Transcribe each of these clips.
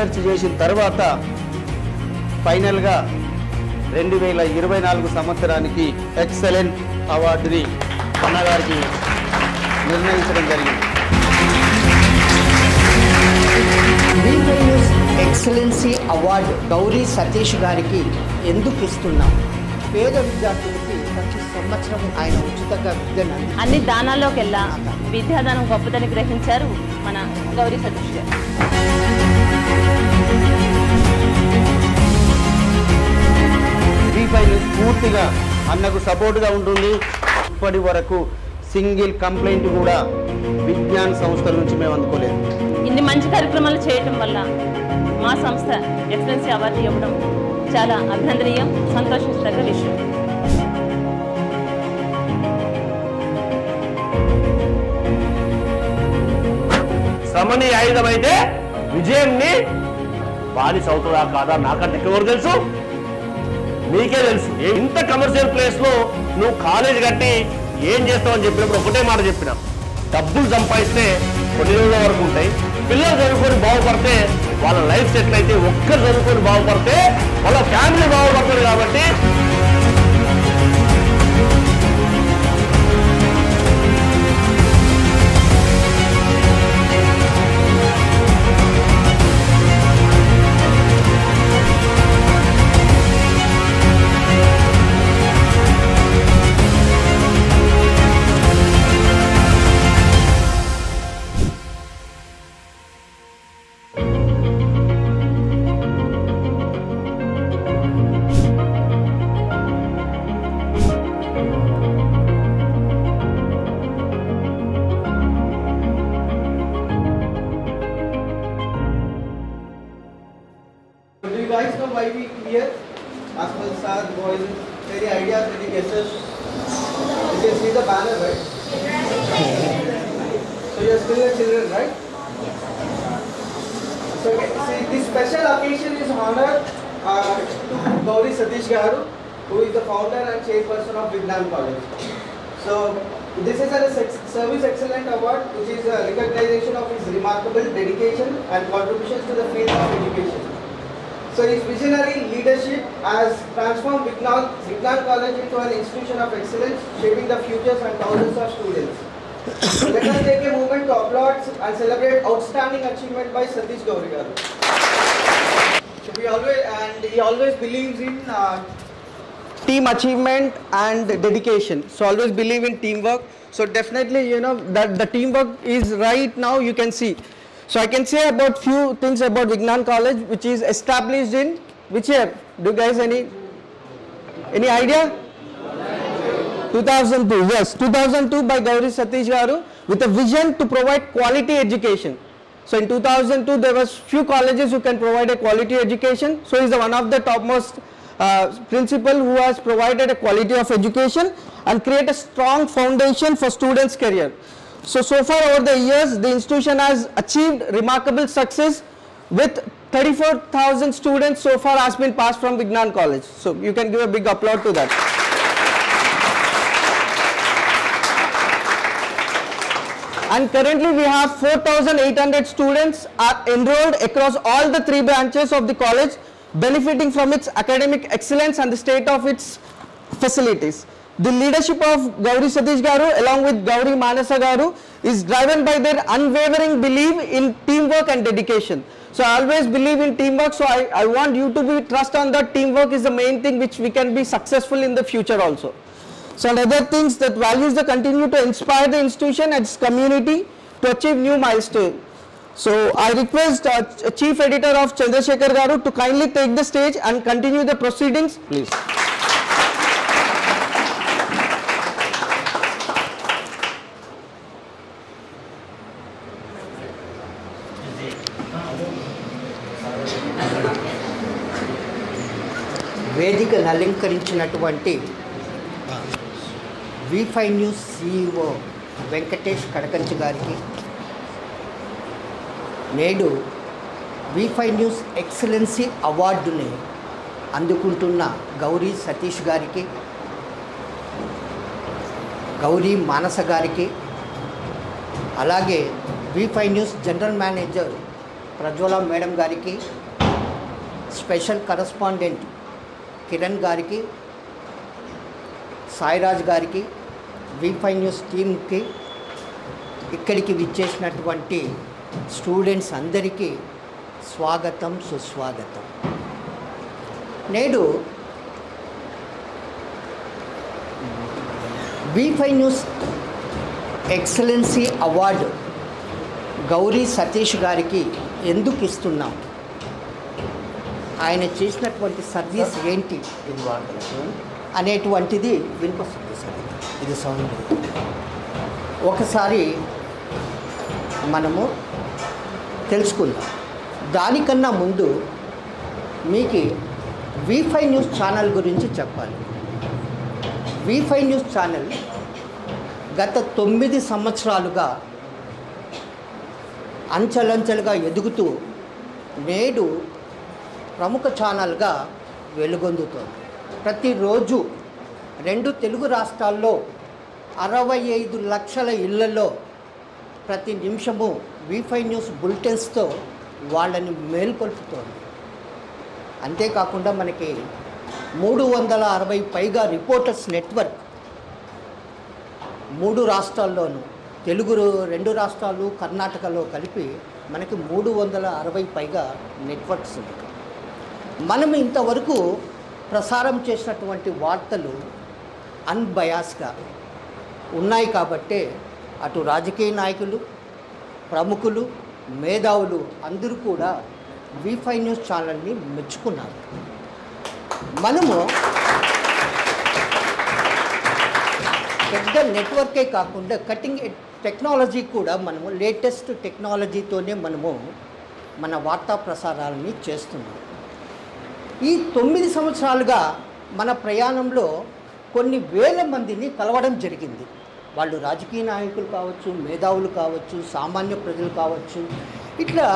Research చేసిన తర్వాత ఫైనల్గా 2024 సంవత్సరానికి ఎక్సలెంట్ అవార్డుని అన్నగారికి నిర్ణయించడం జరిగింది. ఎక్సలెన్సీ అవార్డు గౌరీ సతీష్ గారికి ఎందుకు ఇస్తున్నాం? పేద విద్యార్థులకి ప్రతి సంవత్సరం ఆయన ఉచితంగా విద్యను అన్ని దానాల్లోకెల్లా విద్యాదానం గొప్పదని గ్రహించారు మన గౌరీ సతీష్ గారు. పూర్తిగా అన్నకు సపోర్ట్గా ఉంటుంది. ఇప్పటి వరకు సింగిల్ కంప్లైంట్ కూడా విజ్ఞాన్ సంస్థల నుంచి మేము అందుకోలేదు. ఇన్ని మంచి కార్యక్రమాలు చేయటం వల్ల మా సంస్థ ఎక్సలెన్సీ అవార్డు ఇవ్వడం చాలా అభినందనీయం, సంతోషించదగ్గ విషయం. శ్రమని ఆయుధమైతే విజయంని బానిస అవుతుందా కాదా నాకంటే ఎవరు తెలుసు? నీకే తెలుసు. ఇంత కమర్షియల్ ప్లేస్ లో నువ్వు కాలేజ్ కట్టి ఏం చేస్తావు అని చెప్పినప్పుడు ఒకటే మాట చెప్పిన, డబ్బులు సంపాదిస్తే కొన్ని రోజుల వరకు ఉంటాయి, పిల్లలు చదువుకొని బాగుపడితే వాళ్ళ లైఫ్ సెటిల్ అయితే, ఒక్కరు చదువుకొని బాగుపడితే వాళ్ళ ఫ్యామిలీ బాగుపడుతుంది. కాబట్టి guys know why we here? Asmal sir, boys, any ideas, any guesses? You can see the banner, right? So you are still a children, right? So see, this special occasion is honored to Gauri Satish Garu, who is the founder and chairperson of Vignan College. So this is a Service Excellent Award, which is a recognition of his remarkable dedication and contributions to the field of education. So his visionary leadership has transformed Vignan College into an institution of excellence, shaping the futures and thousands of students. So let us take a moment to applaud and celebrate outstanding achievement by Satish Gauri Garu. So he always believes in team achievement and dedication. So always believe in teamwork. So definitely, you know, that the teamwork is right now, you can see. So I can say about few things about Vignan College, which is established in which year? Do you guys any idea? 2002. Yes, 2002 by Gauri Satish Garu with a vision to provide quality education. So in 2002 there was few colleges who can provide a quality education. So he is one of the topmost principal who has provided a quality of education and create a strong foundation for students' career. So far over the years, the institution has achieved remarkable success with 34,000 students so far has been passed from Vignan College. So you can give a big applause to that. And currently we have 4,800 students are enrolled across all the 3 branches of the college, benefiting from its academic excellence and the state of its facilities. The leadership of Gauri Satish Garu along with Gauri Manasa Garu is driven by their unwavering belief in teamwork and dedication. So I always believe in teamwork, so I want you to be trust on that teamwork is the main thing which we can be successful in the future also. So and other things that values that continue to inspire the institution and its community to achieve new milestones. So I request Chief Editor of Chandrasekhar Garu to kindly take the stage and continue the proceedings, please. వేదికను అలంకరించినటువంటి V5 news CEO Venkatesh Kadakanchi గారికి, నేడు V5 news excellency అవార్డుని అందుకుంటున్న గౌరీ సతీష్ గారికి, గౌరీ మానస గారికి, అలాగే V5 news general manager Prajwala madam గారికి, special correspondent Kiran గారికి, సాయిరాజ్ గారికి, V5 న్యూస్ టీమ్కి, ఇక్కడికి విచ్చేసినటువంటి స్టూడెంట్స్ అందరికీ స్వాగతం, సుస్వాగతం. నేడు V5 news excellency award Gauri Satish గారికి ఎందుకు ఇస్తున్నాం, ఆయన చేసినటువంటి సర్వీస్ ఏంటి అనేటువంటిది వినిపిస్తుంది సార్. ఇది సౌండ్ ఒకసారి మనము తెలుసుకుందాం. దానికన్నా ముందు మీకు V5 న్యూస్ ఛానల్ గురించి చెప్పాలి. V5 న్యూస్ ఛానల్ గత 9 సంవత్సరాలుగా అంచెలంచెలుగా ఎదుగుతూ నేడు ప్రముఖ ఛానల్గా వెలుగొందుతోంది. ప్రతిరోజు 2 తెలుగు రాష్ట్రాల్లో 65 లక్షల ఇళ్లలో ప్రతి నిమిషము V5 న్యూస్ బులెటిన్స్తో వాళ్ళని మేల్కొల్పుతోంది. అంతేకాకుండా మనకి 360 పైగా రిపోర్టర్స్ నెట్వర్క్ 3 రాష్ట్రాల్లోనూ, తెలుగు 2 రాష్ట్రాలు, కర్ణాటకలో కలిపి మనకి 360 పైగా నెట్వర్క్స్ ఉన్నాయి. మనం ఇంతవరకు ప్రసారం చేసినటువంటి వార్తలు అన్బయాస్గా ఉన్నాయి కాబట్టే అటు రాజకీయ నాయకులు, ప్రముఖులు, మేధావులు అందరూ కూడా V5 న్యూస్ ఛానల్ని మెచ్చుకున్నారు. మనము పెద్ద నెట్వర్కే కాకుండా కటింగ్ టెక్నాలజీ కూడా మనము లేటెస్ట్ టెక్నాలజీతోనే మనము మన వార్తా ప్రసారాలని చేస్తున్నాం. ఈ 9 సంవత్సరాలుగా మన ప్రయాణంలో కొన్ని వేల మందిని కలవడం జరిగింది. వాళ్ళు రాజకీయ నాయకులు కావచ్చు, మేధావులు కావచ్చు, సామాన్య ప్రజలు కావచ్చు, ఇట్లా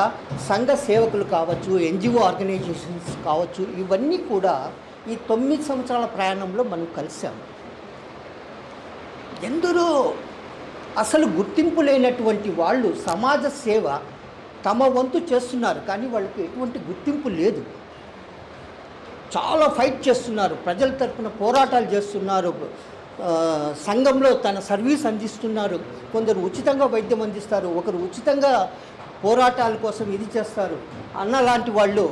సంఘ సేవకులు కావచ్చు, NGO ఆర్గనైజేషన్స్ కావచ్చు, ఇవన్నీ కూడా ఈ 9 సంవత్సరాల ప్రయాణంలో మనం కలిసాము. ఎందరో అసలు గుర్తింపు లేనటువంటి వాళ్ళు సమాజ సేవ తమ వంతు చేస్తున్నారు, కానీ వాళ్ళకి ఎటువంటి గుర్తింపు లేదు. చాలా ఫైట్ చేస్తున్నారు, ప్రజల తరపున పోరాటాలు చేస్తున్నారు, సంఘంలో తన సర్వీస్ అందిస్తున్నారు. కొందరు ఉచితంగా వైద్యం అందిస్తారు, ఒకరు ఉచితంగా పోరాటాల కోసం ఇది చేస్తారు. అన్నలాంటి వాళ్ళు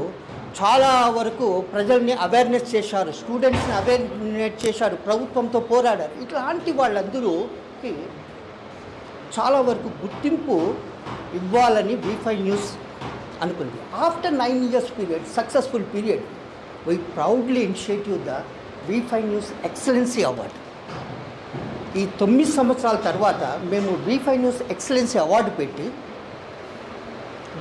చాలా వరకు ప్రజల్ని అవేర్నెస్ చేశారు, స్టూడెంట్స్ని అవేర్నెస్ చేశారు, ప్రభుత్వంతో పోరాడారు. ఇట్లాంటి వాళ్ళందరూకి చాలా వరకు గుర్తింపు ఇవ్వాలని V5 న్యూస్ అనుకుంది. After 9 years period, successful period, we proudly initiative the V5 news excellency award. ఈ 9 సంవత్సరాల తర్వాత మేము V5 న్యూస్ ఎక్సలెన్సీ అవార్డు పెట్టి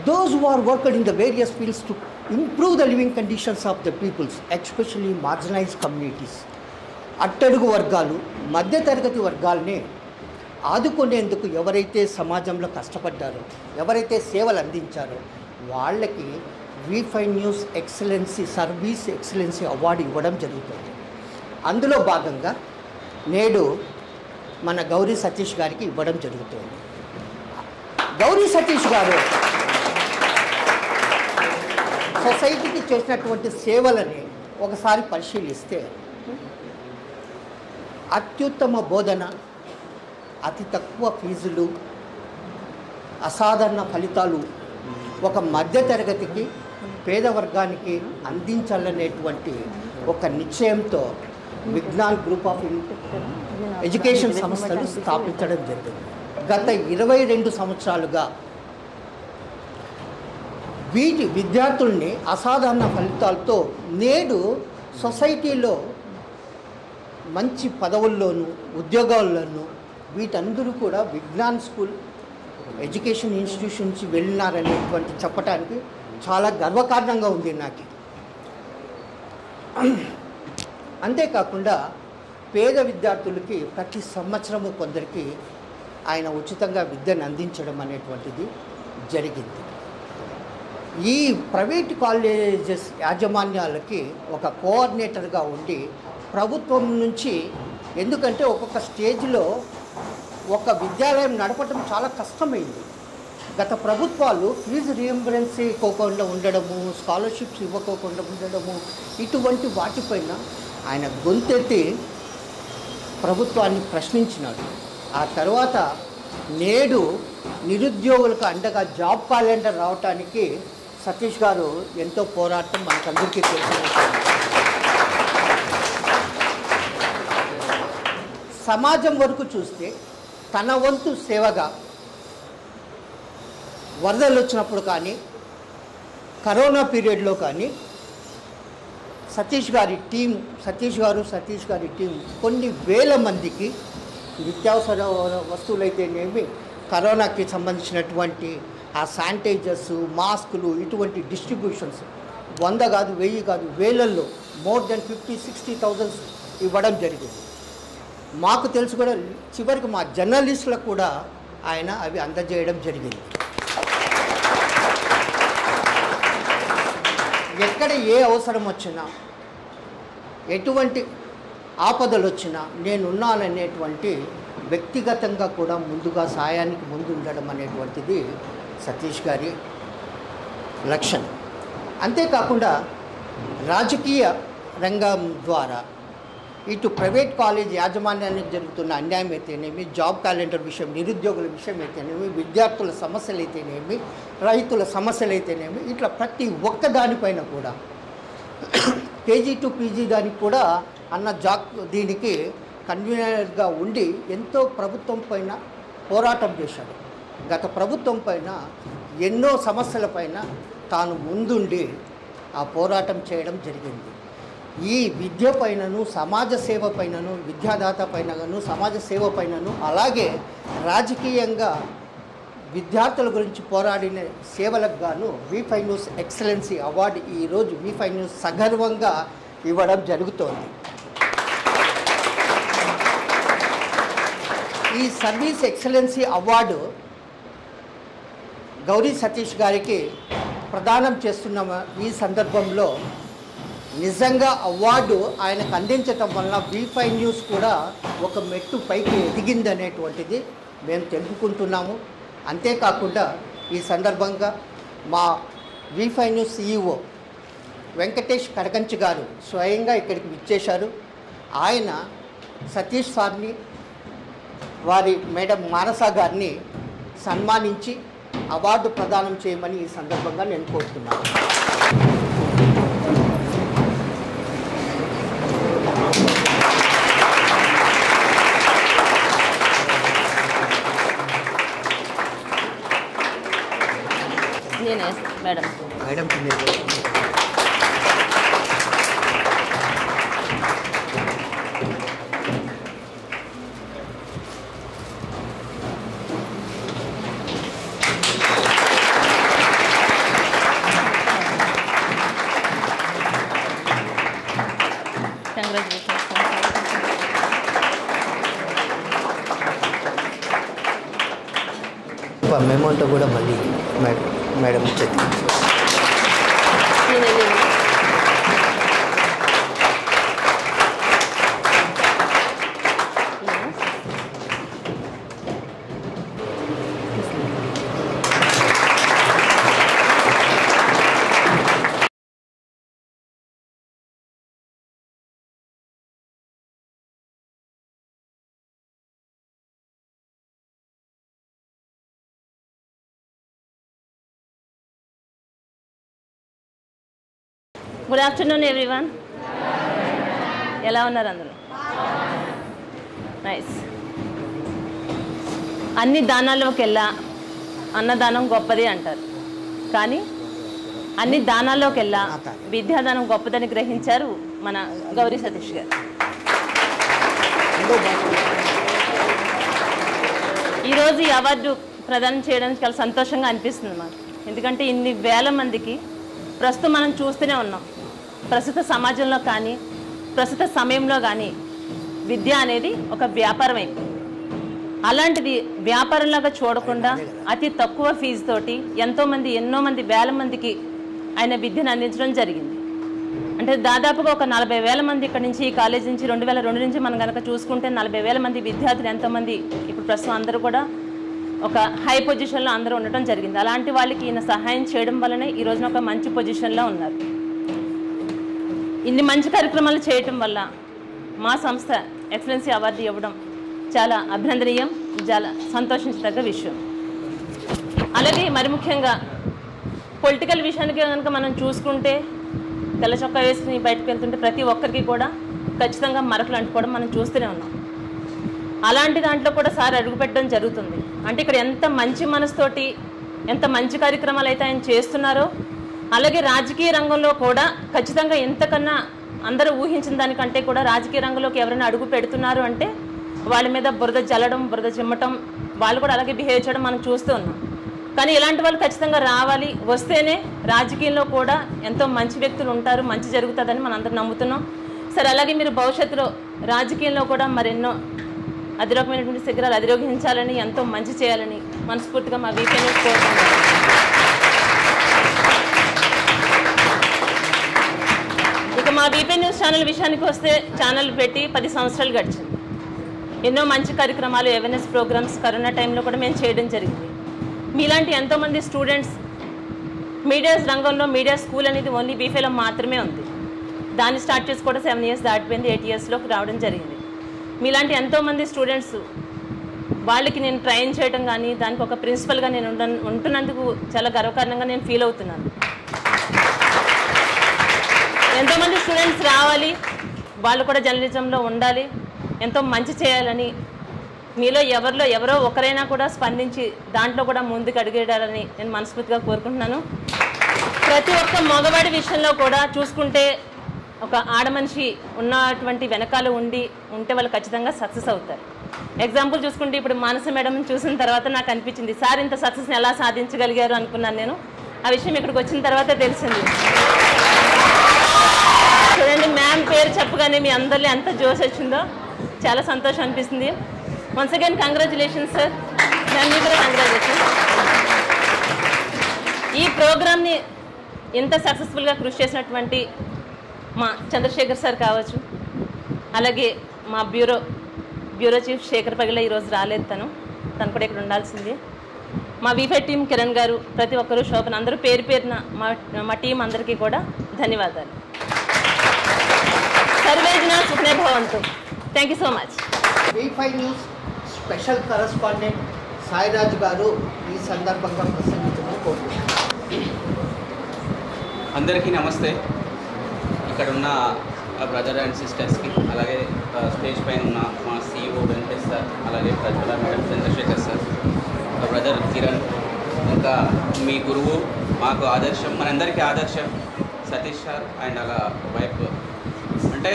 those who are worked in the various fields to improve the living conditions of the peoples, especially marginalized communities, అట్టడుగు వర్గాలు, మధ్యతరగతి వర్గాల్ని ఆదుకునేందుకు ఎవరైతే సమాజంలో కష్టపడ్డారో, ఎవరైతే సేవలు అందించారో వాళ్ళకి V5 news excellency service excellency award ఇవ్వడం జరుగుతుంది. అందులో భాగంగా నేడు మన గౌరీ సతీష్ గారికి ఇవ్వడం జరుగుతుంది. గౌరీ సతీష్ గారు సొసైటీకి చేసినటువంటి సేవలని ఒకసారి పరిశీలిస్తే అత్యుత్తమ బోధన, అతి తక్కువ ఫీజులు, అసాధారణ ఫలితాలు ఒక మధ్యతరగతికి, పేద వర్గానికి అందించాలనేటువంటి ఒక నిశ్చయంతో విజ్ఞాన్ గ్రూప్ ఆఫ్ ఎడ్యుకేషన్ సంస్థలు స్థాపించడం జరిగింది. గత 22 సంవత్సరాలుగా వీటి విద్యార్థుల్ని అసాధారణ ఫలితాలతో నేడు సొసైటీలో మంచి పదవుల్లోనూ, ఉద్యోగాల్లోనూ వీటందరూ కూడా విజ్ఞాన్ స్కూల్ ఎడ్యుకేషన్ ఇన్స్టిట్యూషన్స్ వెళ్ళినారనేటువంటి చెప్పడానికి చాలా గర్వకారణంగా ఉంది నాకు. అంతేకాకుండా పేద విద్యార్థులకి ప్రతి సంవత్సరము కొందరికి ఆయన ఉచితంగా విద్యను అందించడం అనేటువంటిది జరిగింది. ఈ ప్రైవేట్ కాలేజెస్ యాజమాన్యాలకి ఒక కోఆర్డినేటర్గా ఉండి ప్రభుత్వం నుంచి, ఎందుకంటే ఒక్కొక్క స్టేజ్లో ఒక విద్యాలయం నడపటం చాలా కష్టమైంది. గత ప్రభుత్వాలు ఫీజు రీఎంబరెన్సీ ఇవ్వకుండా ఉండడము, స్కాలర్షిప్స్ ఇవ్వకోకుండా ఉండడము, ఇటువంటి వాటిపైన ఆయన గొంతెత్తి ప్రభుత్వాన్ని ప్రశ్నించినాడు. ఆ తర్వాత నేడు నిరుద్యోగులకు అండగా జాబ్ క్యాలెండర్ రావటానికి సతీష్ గారు ఎంతో పోరాటం మనకందరికీ తెలిసిన. సమాజం వరకు చూస్తే తన వంతు సేవగా వరదలు వచ్చినప్పుడు కానీ, కరోనా పీరియడ్లో కానీ సతీష్ గారి టీం కొన్ని వేల మందికి నిత్యావసర వస్తువులైతేనేమి, కరోనాకి సంబంధించినటువంటి ఆ శానిటైజర్స్, మాస్కులు, ఇటువంటి డిస్ట్రిబ్యూషన్స్ 100 కాదు, 1000 కాదు, వేలల్లో మోర్ దెన్ 50-60,000 ఇవ్వడం జరిగింది. మాకు తెలుసు కూడా, చివరికి మా జర్నలిస్టులకు కూడా ఆయన అవి అందజేయడం జరిగింది. ఎక్కడ ఏ అవసరం వచ్చినా, ఎటువంటి ఆపదలు వచ్చినా నేనున్నాననేటువంటి వ్యక్తిగతంగా కూడా ముందుగా సాయానికి ముందు ఉండడం అనేటువంటిది సతీష్ గారి లక్షణం. అంతేకాకుండా రాజకీయ రంగం ద్వారా ఇటు ప్రైవేట్ కాలేజ్ యాజమాన్యానికి జరుగుతున్న అన్యాయం అయితేనేమి, జాబ్ క్యాలెండర్ విషయం, నిరుద్యోగుల విషయం అయితేనేమి, విద్యార్థుల సమస్యలు అయితేనేమి, రైతుల సమస్యలు అయితేనేమి, ఇట్లా ప్రతి ఒక్క దానిపైన కూడా కేజీ టు పీజీ దానికి కూడా దీనికి కన్వీనర్గా ఉండి ఎంతో ప్రభుత్వం పైన పోరాటం చేశాడు. గత ప్రభుత్వం పైన ఎన్నో సమస్యల పైన తాను ముందుండి ఆ పోరాటం చేయడం జరిగింది. ఈ విద్య పైనను, సమాజ సేవ పైనను, విద్యాదాత పైనను, సమాజ సేవ పైనను, అలాగే రాజకీయంగా విద్యార్థుల గురించి పోరాడిన సేవలకు గాను V5 న్యూస్ ఎక్సలెన్సీ అవార్డు ఈరోజు V5 న్యూస్ సగర్వంగా ఇవ్వడం జరుగుతోంది. ఈ service excellency award Gauri Satish గారికి ప్రదానం చేస్తున్న ఈ సందర్భంలో నిజంగా అవార్డు ఆయనకు అందించటం వలన V5 న్యూస్ కూడా ఒక మెట్టు పైకి ఎదిగిందనేటువంటిది మేము తెలుపుకుంటున్నాము. అంతేకాకుండా ఈ సందర్భంగా మా V5 news CEO Venkatesh Kadakanchi గారు స్వయంగా ఇక్కడికి విచ్చేశారు. ఆయన సతీష్ సార్ని, వారి మేడం మానస గారిని సన్మానించి అవార్డు ప్రదానం చేయమని ఈ సందర్భంగా నేను కోరుతున్నాను. మేడం మెమోంటో కూడా మళ్ళీ మేడం ఇచ్చేది. Good afternoon everyone. ఎలా ఉన్నారు అందరూ? నైస్. అన్ని దానాల్లోకెల్లా అన్నదానం గొప్పది అంటారు, కానీ అన్ని దానాల్లోకెల్లా విద్యాదానం గొప్పదని గ్రహించారు మన గౌరీ సతీష్ గారు. ఈరోజు ఈ అవార్డు ప్రదానం చేయడానికి చాలా సంతోషంగా అనిపిస్తుంది మాకు. ఎందుకంటే ఇన్ని వేల మందికి ప్రస్తుతం మనం చూస్తూనే ఉన్నాం. ప్రస్తుత సమాజంలో కానీ ప్రస్తుత సమయంలో కానీ విద్య అనేది ఒక వ్యాపారం అయిపోయింది. అలాంటిది వ్యాపారంలాగా చూడకుండా అతి తక్కువ ఫీజుతోటి ఎన్నో మంది వేల మందికి ఆయన విద్యను అందించడం జరిగింది. అంటే దాదాపుగా ఒక 40,000 మంది ఇక్కడ నుంచి, ఈ కాలేజ్ నుంచి 2002 నుంచి మనం కనుక చూసుకుంటే 40,000 మంది విద్యార్థులు ఎంతోమంది ఇప్పుడు ప్రస్తుతం అందరూ కూడా ఒక హై పొజిషన్లో అందరూ ఉండటం జరిగింది. అలాంటి వాళ్ళకి ఈయన సహాయం చేయడం వల్లనే ఈ రోజున ఒక మంచి పొజిషన్లో ఉన్నారు. ఇన్ని మంచి కార్యక్రమాలు చేయటం వల్ల మా సంస్థ ఎక్సలెన్సీ అవార్డు ఇవ్వడం చాలా అభినందనీయం, చాలా సంతోషించదగ్గ విషయం. అలాగే మరి ముఖ్యంగా పొలిటికల్ విషయానికి కనుక మనం చూసుకుంటే తెల్ల చొక్కా వేసుకుని బయటకు వెళ్తుంటే ప్రతి ఒక్కరికి కూడా ఖచ్చితంగా మరకలు అంటుకోవడం మనం చూస్తూనే ఉన్నాం. అలాంటి దాంట్లో కూడా సార్ అడుగుపెట్టడం జరుగుతుంది. అంటే ఇక్కడ ఎంత మంచి మనసుతోటి ఎంత మంచి కార్యక్రమాలు అయితే ఆయన చేస్తున్నారో, అలాగే రాజకీయ రంగంలో కూడా ఖచ్చితంగా ఎంతకన్నా అందరూ ఊహించిన దానికంటే కూడా రాజకీయ రంగంలోకి ఎవరైనా అడుగు పెడుతున్నారు అంటే వాళ్ళ మీద బురద జల్లడం, బురద చిమ్మటం, వాళ్ళు కూడా అలాగే బిహేవ్ చేయడం మనం చూస్తూ ఉన్నాం. కానీ ఇలాంటి వాళ్ళు ఖచ్చితంగా రావాలి, వస్తేనే రాజకీయంలో కూడా ఎంతో మంచి వ్యక్తులు ఉంటారు, మంచి జరుగుతుందని మనం అందరం నమ్ముతున్నాం. సరే, అలాగే మీరు భవిష్యత్తులో రాజకీయంలో కూడా మరెన్నో అధిరోగమైనటువంటి శిఖరాలు అధిరోగించాలని, ఎంతో మంచి చేయాలని మనస్ఫూర్తిగా మా వీపీ న్యూస్ కోరుతున్నాం. ఇక మా వీపీ న్యూస్ ఛానల్ విషయానికి వస్తే ఛానల్ పెట్టి 10 సంవత్సరాలు గడిచింది. ఎన్నో మంచి కార్యక్రమాలు, అవేర్నెస్ ప్రోగ్రామ్స్ కరోనా టైంలో కూడా మేము చేయడం జరిగింది. మీలాంటి ఎంతోమంది స్టూడెంట్స్ మీడియా రంగంలో మీడియా స్కూల్ అనేది ఓన్లీ బీఫేలో మాత్రమే ఉంది. దాన్ని స్టార్ట్ చేసి కూడా 7 years దాటిపోయింది, 8 yearsలోకి రావడం జరిగింది. మీలాంటి ఎంతోమంది స్టూడెంట్స్ వాళ్ళకి నేను ట్రైన్ చేయడం కానీ దానికి ఒక ప్రిన్సిపల్గా నేను ఉంటున్నందుకు చాలా గర్వకారణంగా నేను ఫీల్ అవుతున్నాను. ఎంతోమంది స్టూడెంట్స్ రావాలి, వాళ్ళు కూడా జర్నలిజంలో ఉండాలి, ఎంతో మంచి చేయాలని, మీలో ఎవరో ఒకరైనా కూడా స్పందించి దాంట్లో కూడా ముందుకు అడుగేయాలని నేను మనస్ఫూర్తిగా కోరుకుంటున్నాను. ప్రతి ఒక్క మగవాడి విషయంలో కూడా చూసుకుంటే ఒక ఆడమనిషి ఉన్నటువంటి వెనకాల ఉంటే వాళ్ళు ఖచ్చితంగా సక్సెస్ అవుతారు. ఎగ్జాంపుల్ చూసుకుంటే ఇప్పుడు మానస మేడం చూసిన తర్వాత నాకు అనిపించింది, సార్ ఇంత సక్సెస్ని ఎలా సాధించగలిగారు అనుకున్నాను నేను. ఆ విషయం ఇక్కడికి వచ్చిన తర్వాత తెలిసింది. చూడండి, మ్యామ్ పేరు చెప్పగానే మీ అందరిలో ఎంత జోష్ వచ్చిందో, చాలా సంతోషం అనిపిస్తుంది. Once again congratulations sir, ma'am మీకు కూడా కంగ్రాచులేషన్స్. ఈ ప్రోగ్రామ్ని ఇంత సక్సెస్ఫుల్గా కృషి చేసినటువంటి మా చంద్రశేఖర్ సార్ కావచ్చు, అలాగే మా బ్యూరో చీఫ్ శేఖర్ పగిల ఈరోజు రాలేదు, తను కూడా ఇక్కడ ఉండాల్సింది. మా వీఫై టీం కిరణ్ గారు, ప్రతి ఒక్కరూ, శోభన్, అందరూ పేరు పేరున మా టీం అందరికీ కూడా ధన్యవాదాలు. సర్వేజన సుఖనే భవంతు. Thank you so much. వీఫై న్యూస్ స్పెషల్ కరెస్పాండెంట్ సాయిరాజు గారు ఈ సందర్భంగా ప్రసంగించడం కోరుతున్నాను. అందరికీ నమస్తే. ఇక్కడ ఉన్న బ్రదర్ అండ్ సిస్టర్స్కి, అలాగే స్టేజ్ పైన ఉన్న మా CEO వెంకటేష్ సార్, అలాగే Prajwala madam, Chandrashekar sir, brother Kiran, ఇంకా మీ గురువు, మాకు ఆదర్శం, మనందరికీ ఆదర్శం సతీష్ సార్ అండ్ అలా వైఫ్. అంటే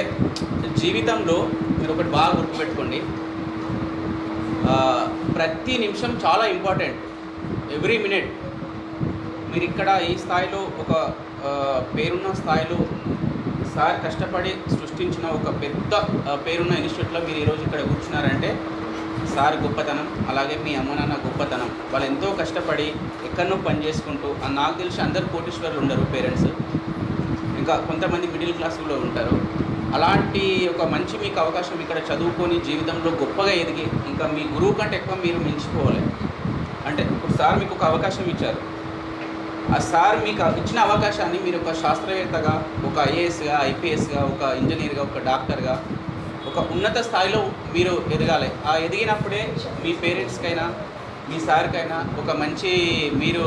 జీవితంలో మీరు ఒకటి బాగా గుర్తుపెట్టుకోండి, ప్రతి నిమిషం చాలా ఇంపార్టెంట్. ఎవ్రీ మినిట్ మీరు ఇక్కడ ఈ స్థాయిలో ఒక పేరున్న స్థాయిలో సార్ కష్టపడి సృష్టించిన ఒక పెద్ద పేరున్న ఇన్స్టిట్యూట్లో మీరు ఈరోజు ఇక్కడ కూర్చున్నారంటే సార్ గొప్పతనం, అలాగే మీ అమ్మ నాన్న గొప్పతనం. వాళ్ళు ఎంతో కష్టపడి ఎక్కడనో పని చేసుకుంటూ, నాకు తెలిసి అందరు కోటీశ్వరులు ఉండరు పేరెంట్స్, ఇంకా కొంతమంది మిడిల్ క్లాసులో ఉంటారు. అలాంటి ఒక మంచి మీకు అవకాశం ఇక్కడ చదువుకొని జీవితంలో గొప్పగా ఎదిగి ఇంకా మీ గురువు కంటే ఎక్కువ మీరు మించిపోవాలి. అంటే ఇప్పుడు సార్ మీకు ఒక అవకాశం ఇచ్చారు, ఆ సార్ మీకు ఇచ్చిన అవకాశాన్ని మీరు ఒక శాస్త్రవేత్తగా, ఒక IASగా, IPSగా, ఒక ఇంజనీర్గా, ఒక డాక్టర్గా, ఒక ఉన్నత స్థాయిలో మీరు ఎదగాలి. ఆ ఎదిగినప్పుడే మీ పేరెంట్స్కైనా మీ సార్కైనా ఒక మంచి మీరు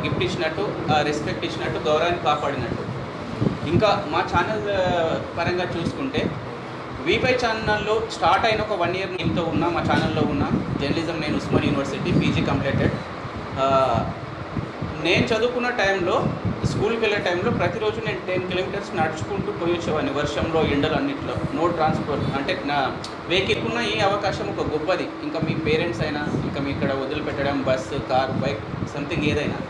గిఫ్ట్ ఇచ్చినట్టు, రెస్పెక్ట్ ఇచ్చినట్టు, గౌరవాన్ని కాపాడినట్టు. ఇంకా మా ఛానల్ పరంగా చూసుకుంటే వీఫై ఛానల్లో స్టార్ట్ అయిన ఒక 1 year నేనుతో ఉన్నా, మా ఛానల్లో ఉన్న జర్నలిజం, నేను ఉస్మాన్ యూనివర్సిటీ PG కంప్లీటెడ్. నేను చదువుకున్న టైంలో, స్కూల్కి వెళ్ళే టైంలో ప్రతిరోజు నేను 10 kilometers నడుచుకుంటూ పోయి వచ్చేవాడిని, వర్షంలో, ఎండలు అన్నింటిలో. నో ట్రాన్స్పోర్ట్, అంటే నా వెహికల్ ఉన్న ఈ అవకాశం ఒక గొప్పది. ఇంకా మీ పేరెంట్స్ అయినా, ఇంకా మీ ఇక్కడ వదిలిపెట్టడం, బస్సు, కార్, బైక్, సంథింగ్ ఏదైనా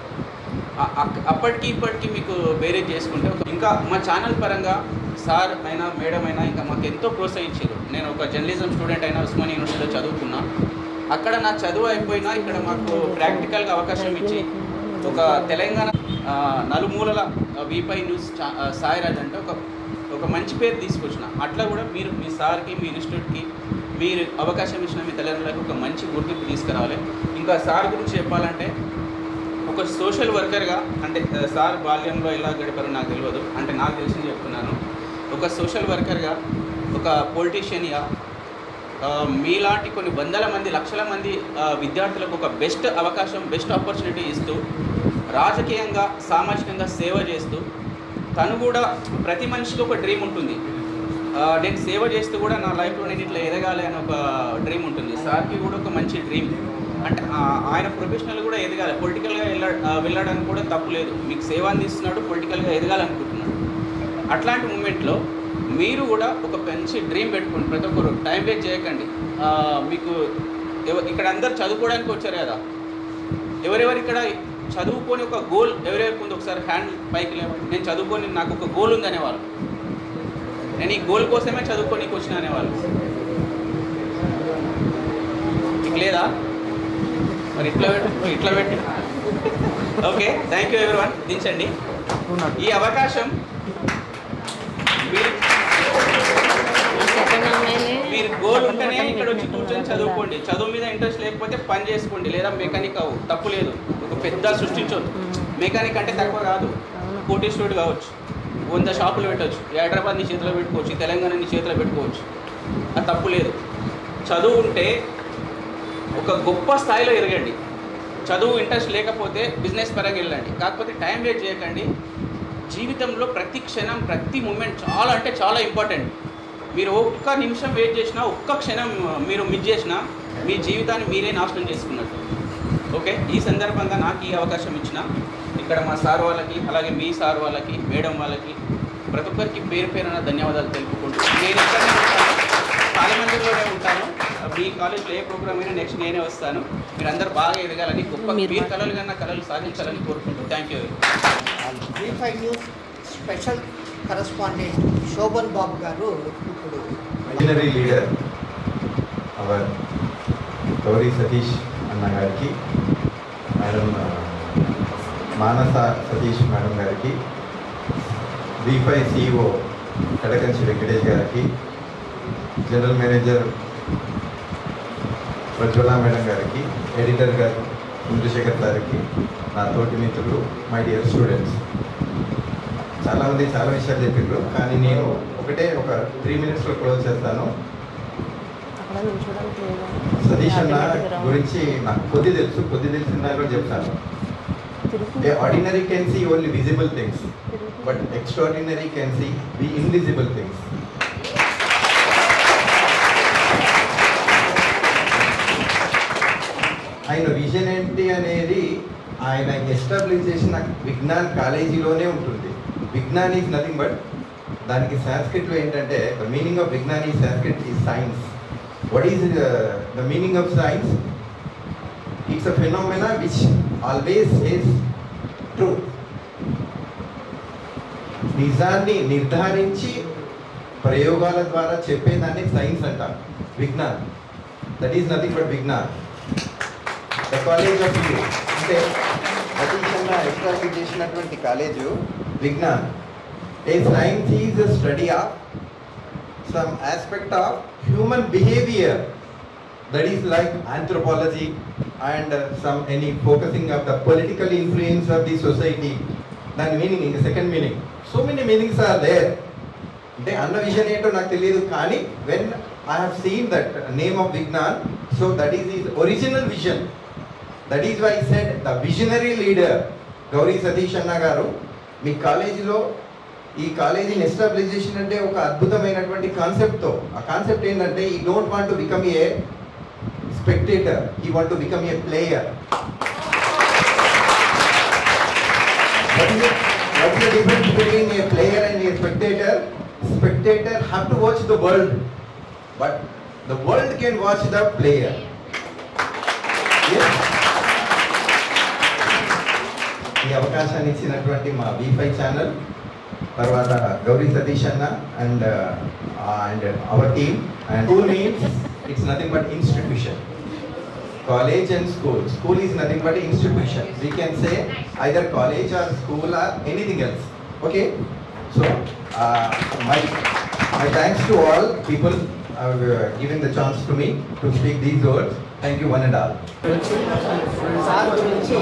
అప్పటికి ఇప్పటికీ మీకు వేరే చేసుకుంటే ఇంకా మా ఛానల్ పరంగా సార్ అయినా మేడం అయినా ఇంకా మాకు ఎంతో ప్రోత్సహించారు. నేను ఒక జర్నలిజం స్టూడెంట్ అయినా ఉస్మాన్ యూనివర్సిటీలో చదువుకున్నా. అక్కడ నా చదువు అయిపోయినా ఇక్కడ మాకు ప్రాక్టికల్గా అవకాశం ఇచ్చి ఒక తెలంగాణ నలుమూలల వీఫై న్యూస్ సాయిరాజ్ అంటే ఒక మంచి పేరు తీసుకొచ్చిన. అట్లా కూడా మీరు మీ సార్కి, మీ ఇన్స్టిట్యూట్కి మీరు అవకాశం ఇచ్చిన మీ తల్లిదండ్రులకు ఒక మంచి గుర్తింపు తీసుకురావాలి. ఇంకా సార్ గురించి చెప్పాలంటే ఒక సోషల్ వర్కర్గా, అంటే సార్ బాల్యంలో ఎలా గడిపారో నాకు తెలియదు, అంటే నాకు తెలిసి చెప్తున్నాను. ఒక సోషల్ వర్కర్గా, ఒక పొలిటీషియన్గా మీలాంటి కొన్ని వందల మంది, లక్షల మంది విద్యార్థులకు ఒక బెస్ట్ అవకాశం, బెస్ట్ ఆపర్చునిటీ ఇస్తూ, రాజకీయంగా, సామాజికంగా సేవ చేస్తూ, తను కూడా ప్రతి మనిషికి ఒక డ్రీమ్ ఉంటుంది. నేను సేవ చేస్తూ కూడా నా లైఫ్లో నేను ఇట్లా ఎదగాలి అని ఒక డ్రీమ్ ఉంటుంది. సార్కి కూడా ఒక మంచి డ్రీమ్, అంటే ఆయన ప్రొఫెషనల్ కూడా ఎదగాలి, పొలిటికల్గా వెళ్ళడానికి కూడా తప్పు లేదు. మీకు సేవ అందిస్తున్నాడు, పొలిటికల్గా ఎదగాలనుకుంటున్నాడు. అట్లాంటి మూమెంట్లో మీరు కూడా ఒక మంచి డ్రీమ్ పెట్టుకోండి. ప్రతి ఒక్కరు టైం వేస్ట్ చేయకండి. మీకు ఇక్కడ అందరు చదువుకోవడానికి వచ్చారు కదా, ఎవరెవరు ఇక్కడ చదువుకొని ఒక గోల్ ఎవరెవరికి ఉంది ఒకసారి హ్యాండ్ పైకి లేవండి. నేను చదువుకొని నాకు ఒక గోల్ ఉంది అనేవాళ్ళు, నేను ఈ గోల్ కోసమే చదువుకోనికి వచ్చిన అనేవాళ్ళు. మీకు లేదా? మరి ఇట్లా పెట్టి ఓకే. Thank you everyone. దించండి. ఈ అవకాశం మీరు గోల్ ఉంటేనే ఇక్కడ వచ్చి కూర్చొని చదువుకోండి. చదువు మీద ఇంట్రెస్ట్ లేకపోతే పని చేసుకోండి, లేదా మెకానిక్ అవ్వు, తప్పు లేదు. ఒక పెద్ద సృష్టించవద్దు. మెకానిక్ అంటే తక్కువ కాదు, కోటీశ్వరుడు కావచ్చు, 100 షాపులు పెట్టవచ్చు, హైదరాబాద్ నీ చేతిలో పెట్టుకోవచ్చు, తెలంగాణ నీ చేతిలో పెట్టుకోవచ్చు, అది తప్పు లేదు. చదువు ఉంటే ఒక గొప్ప స్థాయిలో ఎదగండి. చదువు ఇంట్రెస్ట్ లేకపోతే బిజినెస్ పరంగా వెళ్ళండి, కాకపోతే టైం వేస్ట్ చేయకండి. జీవితంలో ప్రతి క్షణం, ప్రతి మూమెంట్ చాలా అంటే చాలా ఇంపార్టెంట్. మీరు ఒక్క నిమిషం వెయిట్ చేసినా, ఒక్క క్షణం మీరు మిస్ చేసినా మీ జీవితాన్ని మీరే నాశనం చేసుకున్నట్టు. ఓకే, ఈ సందర్భంగా నాకు ఈ అవకాశం ఇచ్చిన ఇక్కడ మా సార్ వాళ్ళకి, అలాగే మీ సార్ వాళ్ళకి, మేడం వాళ్ళకి, ప్రతి ఒక్కరికి పేరు పేరున ధన్యవాదాలు తెలుపుకుంటూ, నేను ఇక్కడనే ఉంటాను, పార్లమెంటులోనే ఉంటాను. మీ కాలేజ్లో ఏ ప్రోగ్రామ్ అయినా నెక్స్ట్ నేనే వస్తాను. మీరందరూ బాగా ఎదగాలని, గొప్ప మీరు కళలు కన్నా కళలు సాధించాలని కోరుకుంటూ thank you. V5 news special correspondent Shobhan Babu గారు ఇప్పుడు visionary leader our Gowri Satish అన్న గారికి, మేడం మానస సతీష్ మేడం గారికి, V5 CEO కడకంచి వెంకటేష్ గారికి, జనరల్ మేనేజర్ ప్రజ్వల మేడం గారికి, ఎడిటర్ గారు చంద్రశేఖర్ గారికి, నా తోటి మిత్రులు, మై డియర్ స్టూడెంట్స్. చాలామంది చాలా విషయాలు చెప్పారు, కానీ నేను ఒక 3 మినిట్స్లో క్లోజ్ చేస్తాను. సతీష్ అన్న గురించి నాకు కొద్ది తెలిసిన దానిలో చెప్తాను. A ordinary can see only visible things, but extraordinary can see the invisible things. ఆయన విజన్ ఏంటి అనేది ఆయన ఎస్టాబ్లిష్ చేసిన విజ్ఞాన్ కాలేజీలోనే ఉంటుంది. విజ్ఞాన్ ఈజ్ నథింగ్ బట్, దానికి సాంస్క్రిట్లో ఏంటంటే ద మీనింగ్ ఆఫ్ విజ్ఞాన్ ఈ Sanskrit is science. What is the meaning of science? It's a phenomena which always is truth. నిజాన్ని నిర్ధారించి ప్రయోగాల ద్వారా చెప్పేదాన్ని సైన్స్ అంటాం. Vignan, that is nothing but Vignan. The college of you అంటే అతీతంగా ఎస్టాబ్లిష్ చేసినటువంటి college Vignan. A science is the study of some aspect of human behaviour, that is like anthropology and some any focusing of the political influence of the society. దాని meaning ఇంకా second meaning, so many meanings are there. అంటే అన్న vision ఏంటో నాకు తెలియదు, కానీ when I have seen that name of Vignan, so that is his original vision. That is why said the visionary leader Gauri Satish అన్న గారు మీ కాలేజీలో ఈ కాలేజీని ఎస్టాబ్లిష్ చేసినంటే ఒక అద్భుతమైనటువంటి కాన్సెప్ట్తో. ఆ కాన్సెప్ట్ ఏంటంటే, I don't want to become a spectator, I want to become a player. What is the difference between a player and a spectator? Spectator have to watch the world, but the world can watch the player. Yes. ఈ అవకాశాన్ని ఇచ్చినటువంటి మా V5 channel, తర్వాత గౌరీ సతీష్ అన్న and our team. And school means it's nothing but institution. College and school. School is nothing but an institution. We can say either college or school or anything else. Okay. So my thanks to all people giving the chance to me to speak these words. Thank you one and all. Sir గురించి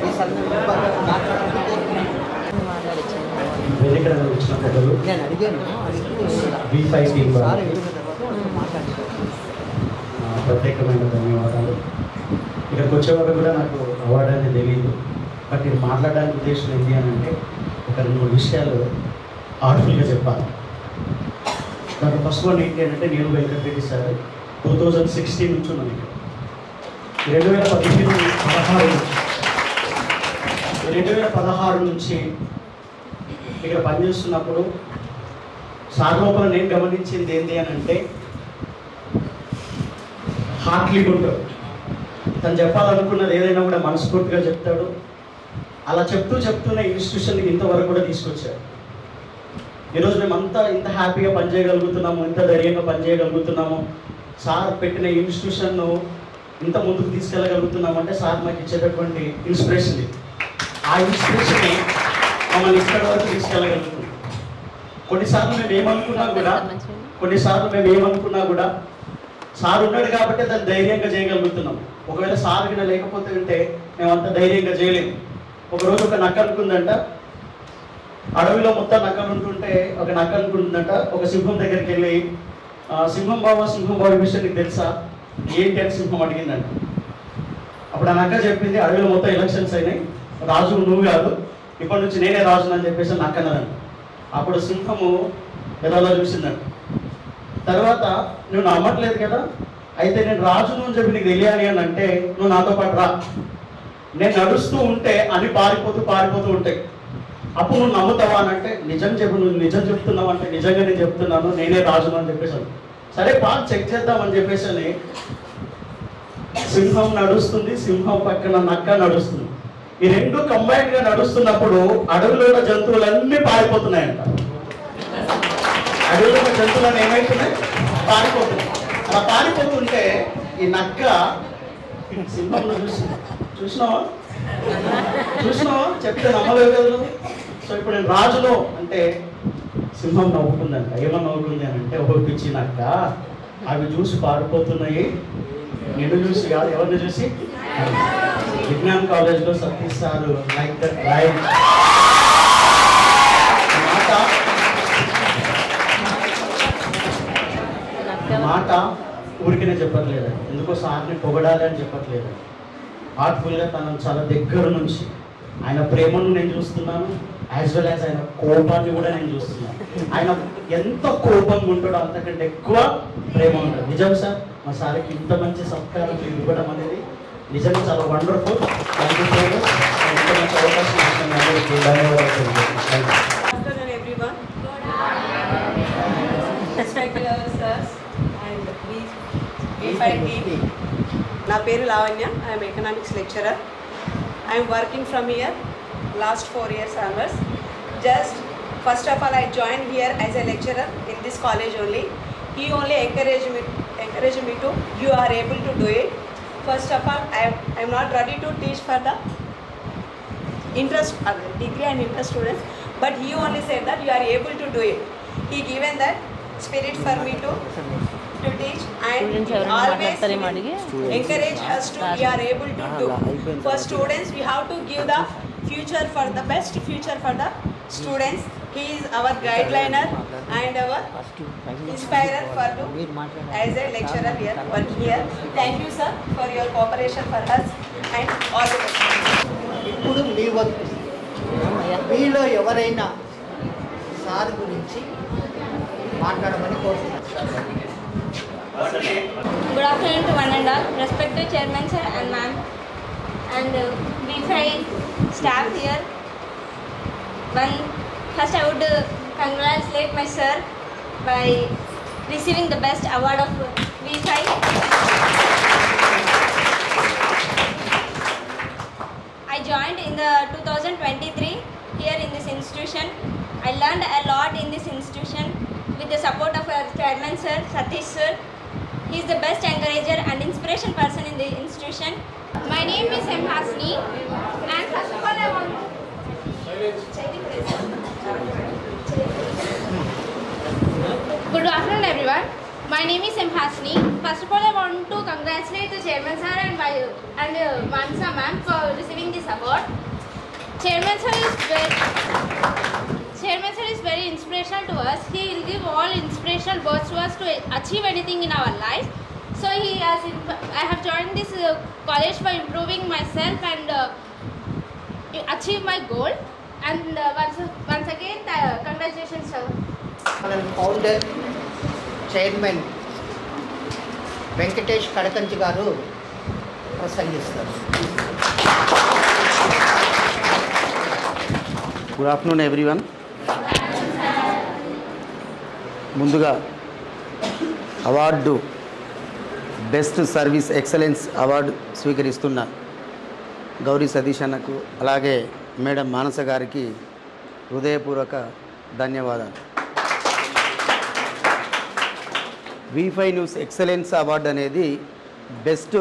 ఈ సందర్భంగా మాట్లాడుకుంటున్నాను. వేదిక వచ్చిన పెద్దలు నేను అడిగాను V5 team sir ఎదురు తర్వాత మాట్లాడుతున్నాను. ప్రత్యేకమైన ధన్యవాదాలు. ఇక్కడికి వచ్చేవారు కూడా నాకు అవార్డు అనేది తెలియదు, బట్ నేను మాట్లాడడానికి ఉద్దేశం ఏంటి అని అంటే ఒక 2 విషయాలు ఆర్ట్ఫుల్గా చెప్పాలి. నాకు ఫస్ట్ వన్ ఏంటి అంటే నేను వెంకటరెడ్డి సార్ 2016 నుంచి ఉన్నాను ఇక్కడ. 2016 నుంచి ఇక్కడ పనిచేస్తున్నప్పుడు సార్ లోపల నేను గమనించింది ఏంటి అని అంటే హార్ట్లీ ఉంటాడు. తను చెప్పాలనుకున్నది ఏదైనా కూడా మనస్ఫూర్తిగా చెప్తాడు. అలా చెప్తూనే ఇన్స్టిట్యూషన్ ఇంతవరకు కూడా తీసుకొచ్చారు. ఈరోజు మేమంతా ఇంత హ్యాపీగా పనిచేయగలుగుతున్నాము, ఇంత ధైర్యంగా పనిచేయగలుగుతున్నాము. సార్ పెట్టిన ఇన్స్టిట్యూషన్ను ఇంత ముందుకు తీసుకెళ్ళగలుగుతున్నాము అంటే సార్ మాకు ఇచ్చేటటువంటి ఇన్స్పిరేషన్ ఇది. ఆ ఇన్స్పిరేషన్ని మమ్మల్ని ఇక్కడ వరకు తీసుకెళ్ళగలుగుతున్నాం. కొన్నిసార్లు మేము ఏమనుకున్నా కూడా సార్ ఉన్నాడు కాబట్టి దాన్ని ధైర్యంగా చేయగలుగుతున్నాం. ఒకవేళ సార్ కింద లేకపోతే ఉంటే మేము అంత ధైర్యంగా చేయలేము. ఒకరోజు ఒక నక్క అనుకుందంట, అడవిలో మొత్తం నక్కలు ఉంటుంటే ఒక నక్క అనుకుంటుందంట ఒక సింహం దగ్గరికి వెళ్ళి, సింహం బాబు విషయం నీకు తెలుసా ఏంటి అని సింహం అడిగిందంట. అప్పుడు ఆ నక్క చెప్పింది, అడవిలో మొత్తం ఎలక్షన్స్ అయినాయి, రాజు నువ్వు కాదు, ఇప్పటి నుంచి నేనే రాజును అని చెప్పేసి నక్క అన్నదంట. అప్పుడు సింహము ఎదలా చూసిందంట. తర్వాత నువ్వు నమ్మట్లేదు కదా, అయితే నేను రాజును అని చెప్పి నీకు తెలియాలి అని అంటే నువ్వు నాతో పాటు రా, నేను నడుస్తూ ఉంటే అని పారిపోతూ ఉంటాయి, అప్పుడు నువ్వు నమ్ముతావా అని అంటే నిజం చెప్పు, నువ్వు నిజం చెప్తున్నావు అంటే నిజంగా నేను చెప్తున్నాను, నేనే రాజును అని చెప్పేసాను. సరే చెక్ చేద్దామని చెప్పేసి అని సింహం నడుస్తుంది, సింహం పక్కన నక్క నడుస్తుంది. ఈ 2 కంబైన్డ్గా నడుస్తున్నప్పుడు అడవిలో ఉన్న జంతువులన్నీ పారిపోతున్నాయంట. అడవిలో ఉన్న జంతువులన్నీ ఏమైతున్నాయి, పారిపోతున్నాయి. అలా పారిపోతుంటే ఈ నక్క సింహంలో చూసినావా చెప్తే నమ్మలేదు కదా. సో ఇప్పుడు నేను రాజులో అంటే సింహం నవ్వుకుందంట. ఏమన్నా నవ్వుకుంది అని అంటే ఒక పిచ్చి నక్క, అవి చూసి పారిపోతున్నాయి, నిన్ను చూసి కాదు, ఎవరిని చూసి. విజ్ఞాన్ కాలేజ్లో Satish sir like that right మాట ఊరికనే చెప్పట్లేదు, ఎందుకో సార్ని పొగడాలి అని చెప్పట్లేదు. హార్ట్ఫుల్గా తనను చాలా దగ్గర నుంచి ఆయన ప్రేమను నేను చూస్తున్నాను, యాజ్ వెల్ యాజ్ ఆయన కోపాన్ని కూడా నేను చూస్తున్నాను. ఆయన ఎంత కోపంగా ఉంటాడో అంతకంటే ఎక్కువ ప్రేమ ఉంటుంది. నిజం సార్, మా సార్కి ఇంత మంచి సత్కారం ఇవ్వడం అనేది నిజంగా చాలా wonderful. Thank you so much. ఇంత మంచి అవకాశం ఇచ్చిన అందరికీ ధన్యవాదాలు. నా పేరు Lavanya. I'm economics lecturer. I'm working from here last 4 years onwards. Just first of all I joined here as a lecturer in this college only. He only encouraged me to, you are able to do it. First of all I am not ready to teach for the interest degree and interest students, but he only said that you are able to do it. He given that spirit for me to teach and always encourage us to we are able to do. For students we have to give the future for the best future for the students. He is our guideliner and our inspirer for to as a lecturer here working here. Thank you sir for your cooperation for us and all the best. ఇప్పుడు మీ వంతు మీలో ఎవరైనా sir గురించి మాట్లాడమని కోరుతున్నాను. Good afternoon to one and all. Respected chairman sir and ma'am and V5 staff here. First I would congratulate my sir by receiving the best award of V5. I joined in the 2023 here in this institution. I learned a lot in this institution with the support of our chairman sir Satish sir. He is the best encourager and inspiration person in the institution. My name is M. Hasni and first of all I want Good afternoon everyone. My name is M. Hasni. First of all, I want to congratulate the chairman sir and Mansa ma'am for receiving this award. Chairman sir is very inspirational to us. He will give all inspirational words to us to achieve anything in our life. So I have joined this college for improving myself and achieve my goal. And once again, congratulations sir. Founder chairman Venkatesh Kadakanchi గారు ప్రసంగిస్తారు. Good afternoon everyone. ముందుగా award best service excellence award స్వీకరిస్తున్న గౌరీ సతీష్ అన్నకు అలాగే madam Manasa గారికి హృదయపూర్వక ధన్యవాదాలు. V5 news excellence award అనేది బెస్ట్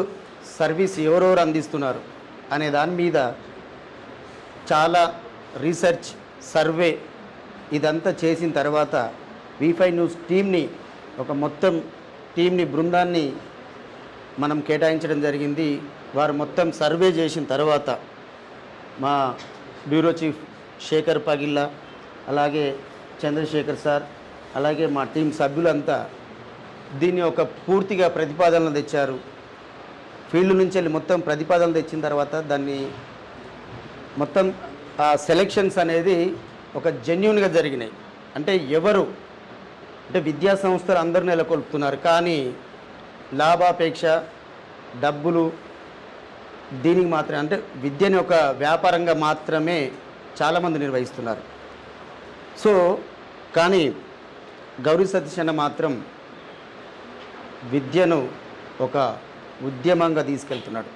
సర్వీస్ ఎవరెవరు అందిస్తున్నారు అనే దాని మీద చాలా రీసెర్చ్ సర్వే ఇదంతా చేసిన తర్వాత V5 న్యూస్ టీమ్ని ఒక మొత్తం టీంని బృందాన్ని మనం కేటాయించడం జరిగింది. వారు మొత్తం సర్వే చేసిన తర్వాత మా బ్యూరో చీఫ్ శేఖర్ పగిల్లా అలాగే చంద్రశేఖర్ సార్ అలాగే మా టీం సభ్యులంతా దీన్ని ఒక పూర్తిగా ప్రతిపాదనలు తెచ్చారు. ఫీల్డ్ నుంచి వెళ్ళి మొత్తం ప్రతిపాదనలు తెచ్చిన తర్వాత దాన్ని మొత్తం ఆ సెలెక్షన్స్ అనేది ఒక జెన్యూన్గా జరిగినాయి. అంటే ఎవరు అంటే విద్యా సంస్థలు అందరూ నెలకొల్పుతున్నారు, కానీ లాభాపేక్ష డబ్బులు దీనికి మాత్రమే అంటే విద్యని ఒక వ్యాపారంగా మాత్రమే చాలామంది నిర్వహిస్తున్నారు. సో కానీ గౌరీ సతీష్ అన్న మాత్రం విద్యను ఒక ఉద్యమంగా తీసుకెళ్తున్నాడు.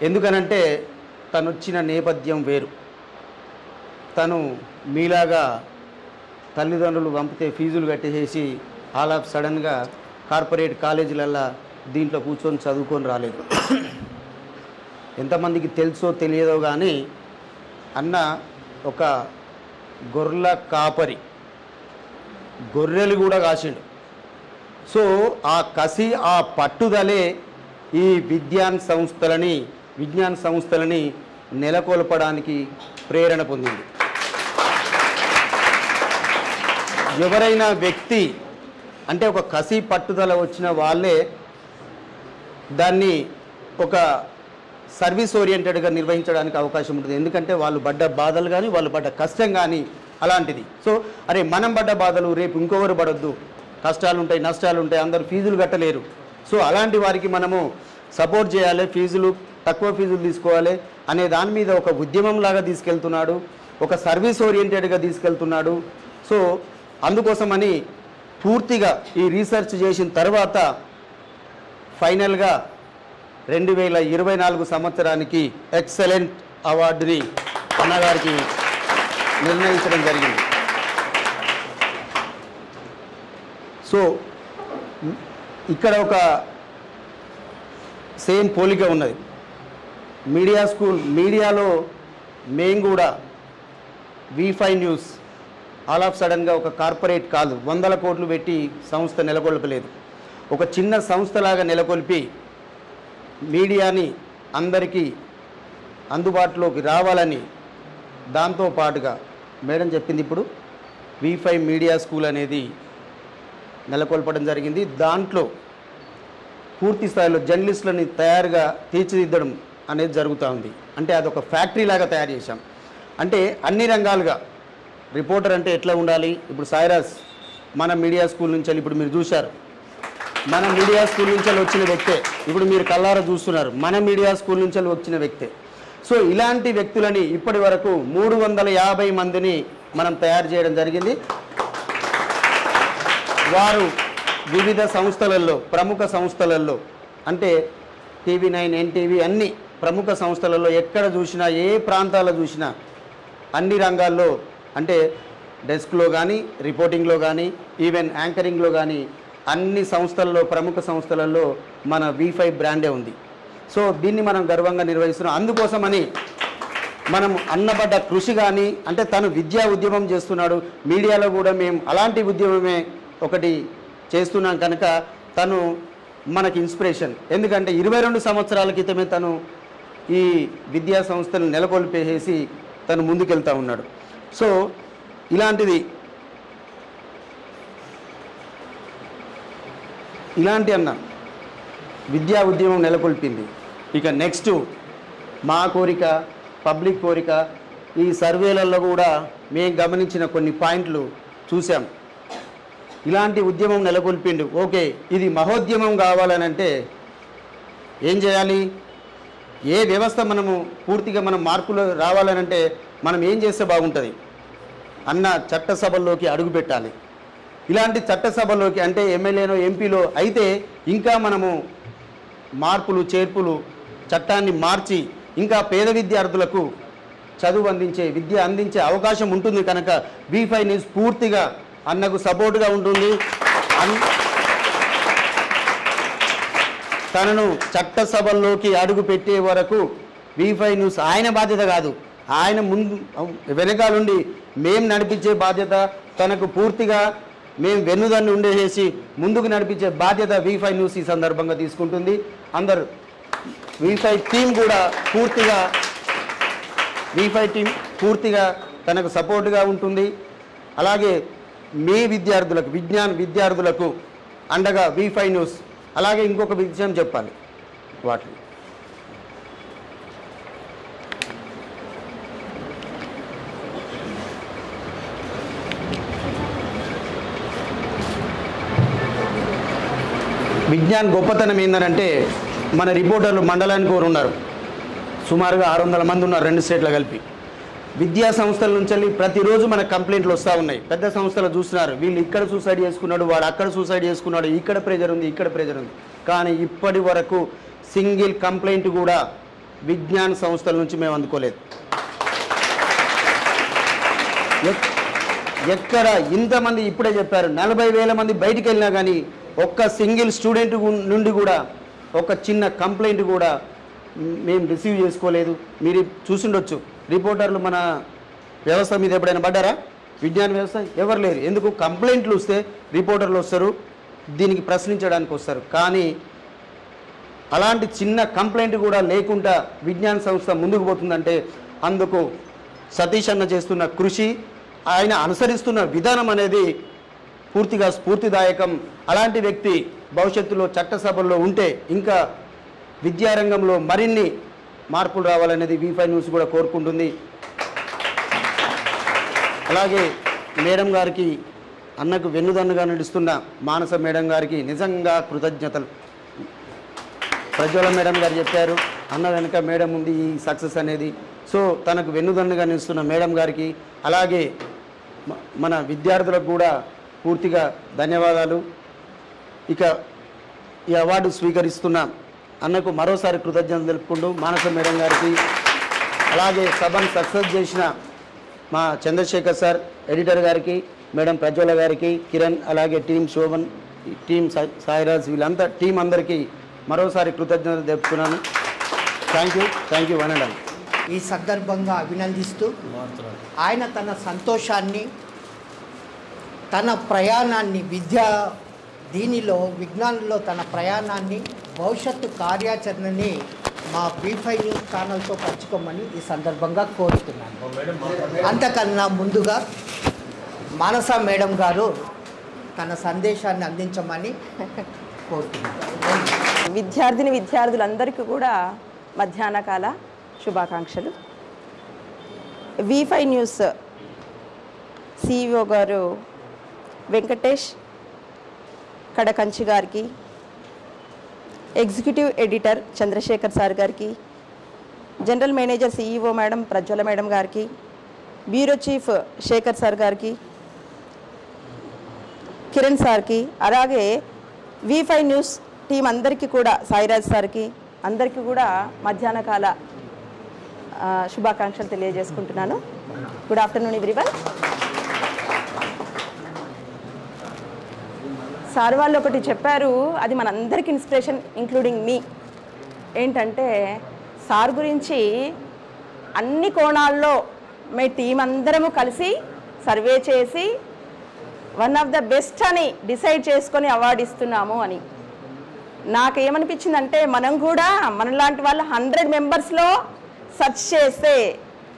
ఎందుకనంటే తను వచ్చిన నేపథ్యం వేరు. తను మీలాగా తల్లిదండ్రులు పంపితే ఫీజులు కట్టేసి ఆల్ ఆఫ్ సడన్గా కార్పొరేట్ కాలేజీలల్లో దీంట్లో కూర్చొని చదువుకొని రాలేదు. ఎంతమందికి తెలుసో తెలియదో కానీ అన్న ఒక గొర్రెల కాపరి, గొర్రెలు కూడా కాసిండు. సో ఆ కసి ఆ పట్టుదలే ఈ విజ్ఞాన సంస్థలని నెలకొల్పడానికి ప్రేరణ పొందింది. ఎవరైనా వ్యక్తి అంటే ఒక కసి పట్టుదల వచ్చిన వాళ్ళే దాన్ని ఒక సర్వీస్ ఓరియంటెడ్గా నిర్వహించడానికి అవకాశం ఉంటుంది. ఎందుకంటే వాళ్ళు పడ్డ బాధలు కానీ వాళ్ళు పడ్డ కష్టం కానీ అలాంటిది. సో అరే మనం పడ్డ బాధలు రేపు ఇంకొకరు పడొద్దు, కష్టాలు ఉంటాయి నష్టాలు ఉంటాయి, అందరూ ఫీజులు కట్టలేరు. సో అలాంటి వారికి మనము సపోర్ట్ చేయాలి, తక్కువ ఫీజులు తీసుకోవాలి అనే దాని మీద ఒక ఉద్యమంలాగా తీసుకెళ్తున్నాడు, ఒక సర్వీస్ ఓరియంటెడ్గా తీసుకెళ్తున్నాడు. సో అందుకోసమని పూర్తిగా ఈ రీసెర్చ్ చేసిన తర్వాత ఫైనల్గా 2024 సంవత్సరానికి ఎక్సలెంట్ అవార్డుని అన్నగారికి నిర్ణయించడం జరిగింది. సో ఇక్కడ ఒక సేమ్ పోలిక ఉన్నది. మీడియాలో మేము కూడా V5 న్యూస్ ఆల్ ఆఫ్ సడన్గా ఒక కార్పొరేట్ కాదు, 100 కోట్లు పెట్టి సంస్థ నెలకొల్పలేదు. ఒక చిన్న సంస్థలాగా నెలకొల్పి మీడియాని అందరికీ అందుబాటులోకి రావాలని దాంతో పాటుగా మేడం చెప్పింది ఇప్పుడు V5 మీడియా స్కూల్ అనేది నెలకొల్పడం జరిగింది. దాంట్లో పూర్తి స్థాయిలో జర్నలిస్టులని తీర్చిదిద్దడం అనేది జరుగుతూ ఉంది. అంటే అదొక ఫ్యాక్టరీ లాగా తయారు చేశాం. అంటే అన్ని రంగాలుగా రిపోర్టర్ అంటే ఎట్లా ఉండాలి. ఇప్పుడు సాయిరాజ్ మన మీడియా స్కూల్ నుంచి ఇప్పుడు మీరు చూశారు, మన మీడియా స్కూల్ నుంచి వచ్చిన వ్యక్తే. ఇప్పుడు మీరు కల్లారా చూస్తున్నారు, మన మీడియా స్కూల్ నుంచి వచ్చిన వ్యక్తే. సో ఇలాంటి వ్యక్తులని ఇప్పటి వరకు 350 మందిని మనం తయారు చేయడం జరిగింది. వారు వివిధ సంస్థలలో, ప్రముఖ సంస్థలలో అంటే TV9, NTV అన్ని ప్రముఖ సంస్థలలో ఎక్కడ చూసినా, ఏ ప్రాంతాల్లో చూసినా అన్ని రంగాల్లో అంటే డెస్క్లో కానీ, రిపోర్టింగ్లో కానీ, ఈవెన్ యాంకరింగ్లో కానీ అన్ని సంస్థల్లో, ప్రముఖ సంస్థలలో మన V5 బ్రాండే ఉంది. సో దీన్ని మనం గర్వంగా నిర్వహిస్తున్నాం. అందుకోసమని మనం అన్నబడ్డ కృషి కానీ అంటే తను విద్యా ఉద్యమం చేస్తున్నాడు, మీడియాలో కూడా మేము అలాంటి ఉద్యమమే ఒకటి చేస్తున్నాం కనుక తను మనకి ఇన్స్పిరేషన్. ఎందుకంటే 22 సంవత్సరాల క్రితమే తను ఈ విద్యా సంస్థను నెలకొల్పేసి తను ముందుకెళ్తూ ఉన్నాడు. సో ఇలాంటి అన్న విద్యా ఉద్యమం నెలకొల్పింది. ఇక నెక్స్ట్ మా కోరిక, పబ్లిక్ కోరిక, ఈ సర్వేలలో కూడా మేము గమనించిన కొన్ని పాయింట్లు చూసాం. ఇలాంటి ఉద్యమం నెలకొల్పిండు. ఓకే, ఇది మహోద్యమం కావాలనంటే ఏం చేయాలి? ఏ వ్యవస్థ మనము పూర్తిగా మనం మార్పులు రావాలనంటే మనం ఏం చేస్తే బాగుంటుంది అన్న చట్టసభల్లోకి అడుగు పెట్టాలి. ఇలాంటి చట్టసభలోకి అంటే ఎమ్మెల్యేనో ఎంపీలో అయితే ఇంకా మనము మార్పులు చేర్పులు చట్టాన్ని మార్చి ఇంకా పేద విద్యార్థులకు చదువు విద్య అందించే అవకాశం ఉంటుంది. కనుక V5 న్యూస్ పూర్తిగా అన్నకు సపోర్ట్గా ఉంటుంది. తనను చట్టసభల్లోకి అడుగు పెట్టే వరకు V5 న్యూస్ ఆయన బాధ్యత కాదు, ఆయన ముందు వెనకాలండి మేము నడిపించే బాధ్యత తనకు పూర్తిగా మేము వెన్నుదన్ను ఉండేసి ముందుకు నడిపించే బాధ్యత V5 న్యూస్ ఈ సందర్భంగా తీసుకుంటుంది. అందరూ V5 టీం కూడా V5 టీం పూర్తిగా తనకు సపోర్ట్గా ఉంటుంది. అలాగే మీ విద్యార్థులకు, విజ్ఞాన విద్యార్థులకు అండగా V5 న్యూస్. అలాగే ఇంకొక విషయం చెప్పాలి, వాటి విజ్ఞాన్ గొప్పతనం ఏంటంటే మన రిపోర్టర్లు మండలానికి ఒకరు ఉన్నారు, సుమారుగా 600 మంది ఉన్నారు 2 స్టేట్ల కలిపి. విద్యా సంస్థల నుంచి ప్రతిరోజు మన కంప్లైంట్లు వస్తూ ఉన్నాయి. పెద్ద సంస్థలు చూస్తున్నారు, వీళ్ళు ఇక్కడ సూసైడ్ చేసుకున్నాడు, వాడు అక్కడ సూసైడ్ చేసుకున్నాడు, ఇక్కడ ప్రెజర్ ఉంది, ఇక్కడ ప్రెజర్ ఉంది. కానీ ఇప్పటి వరకు సింగిల్ కంప్లైంట్ కూడా విజ్ఞాన సంస్థల నుంచి మేము అందుకోలేదు. ఎక్కడ ఇంతమంది ఇప్పుడే చెప్పారు 40,000 మంది బయటికి వెళ్ళినా కానీ ఒక్క సింగిల్ స్టూడెంట్ నుండి కూడా ఒక చిన్న కంప్లైంట్ కూడా మేము రిసీవ్ చేసుకోలేదు. మీరు చూసిండొచ్చు, రిపోర్టర్లు మన వ్యవస్థ మీద ఎప్పుడైనా పడ్డారా? విజ్ఞాన వ్యవస్థ ఎవరు లేరు. ఎందుకు? కంప్లైంట్లు వస్తే రిపోర్టర్లు వస్తారు, దీనికి ప్రశ్నించడానికి వస్తారు. కానీ అలాంటి చిన్న కంప్లైంట్ కూడా లేకుండా విజ్ఞాన సంస్థ ముందుకు పోతుందంటే అందుకు సతీష్ అన్న చేస్తున్న కృషి, ఆయన అనుసరిస్తున్న విధానం అనేది పూర్తిగా స్ఫూర్తిదాయకం. అలాంటి వ్యక్తి భవిష్యత్తులో చట్టసభల్లో ఉంటే ఇంకా విద్యారంగంలో మరిన్ని మార్పులు రావాలనేది V5 న్యూస్ కూడా కోరుకుంటుంది. అలాగే మేడం గారికి, అన్నకు వెన్నుదన్నుగా నడుస్తున్న మానస మేడం గారికి నిజంగా కృతజ్ఞతలు. ప్రజ్వల మేడం గారు చెప్పారు, అన్న వెనుక మేడం ఉంది ఈ సక్సెస్ అనేది. సో తనకు వెన్నుదన్నుగా నిలుస్తున్న మేడం గారికి, అలాగే మన విద్యార్థులకు కూడా పూర్తిగా ధన్యవాదాలు. ఇక ఈ అవార్డు స్వీకరిస్తున్న అన్నకు మరోసారి కృతజ్ఞతలు తెలుపుకుంటూ మానస మేడం గారికి, అలాగే సభను సక్సెస్ చేసిన మా చంద్రశేఖర్ సార్ ఎడిటర్ గారికి, మేడం ప్రజ్వల గారికి, కిరణ్, అలాగే టీం శోభన్, టీం సాయిరాజ్, వీళ్ళంతా టీం అందరికీ మరోసారి కృతజ్ఞతలు తెలుపుతున్నాను. Thank you one and all. ఈ సందర్భంగా అభినందిస్తూ ఆయన తన సంతోషాన్ని, తన ప్రయాణాన్ని, దీనిలో విజ్ఞానంలో తన ప్రయాణాన్ని, భవిష్యత్తు కార్యాచరణని మా V5 న్యూస్ ఛానల్తో పంచుకోమని ఈ సందర్భంగా కోరుతున్నాను. అంతకన్నా ముందుగా మానస మేడం గారు తన సందేశాన్ని అందించమని కోరుతున్నాను. విద్యార్థులందరికీ కూడా మధ్యాహ్న కాల శుభాకాంక్షలు. V5 న్యూస్ CEO గారు వెంకటేష్ కడకంచి గారికి, ఎగ్జిక్యూటివ్ ఎడిటర్ చంద్రశేఖర్ సార్ గారికి, general manager CEO madam Prajwala madam గారికి, బ్యూరో చీఫ్ శేఖర్ సార్ గారికి, కిరణ్ సార్కి, అలాగే V5 న్యూస్ టీం అందరికీ కూడా, సాయిరాజ్ సార్కి, అందరికీ కూడా మధ్యాహ్న కాల శుభాకాంక్షలు తెలియజేసుకుంటున్నాను. Good afternoon everyone. సార్ వాళ్ళు ఒకటి చెప్పారు, అది మనందరికీ ఇన్స్పిరేషన్, ఇంక్లూడింగ్ మీ. ఏంటంటే సార్ గురించి అన్ని కోణాల్లో మే టీం అందరము కలిసి సర్వే చేసి వన్ ఆఫ్ ద బెస్ట్ అని డిసైడ్ చేసుకొని అవార్డు ఇస్తున్నాము అని. నాకేమనిపించిందంటే మనం కూడా మనలాంటి వాళ్ళు 100 మెంబర్స్లో సెర్చ్ చేస్తే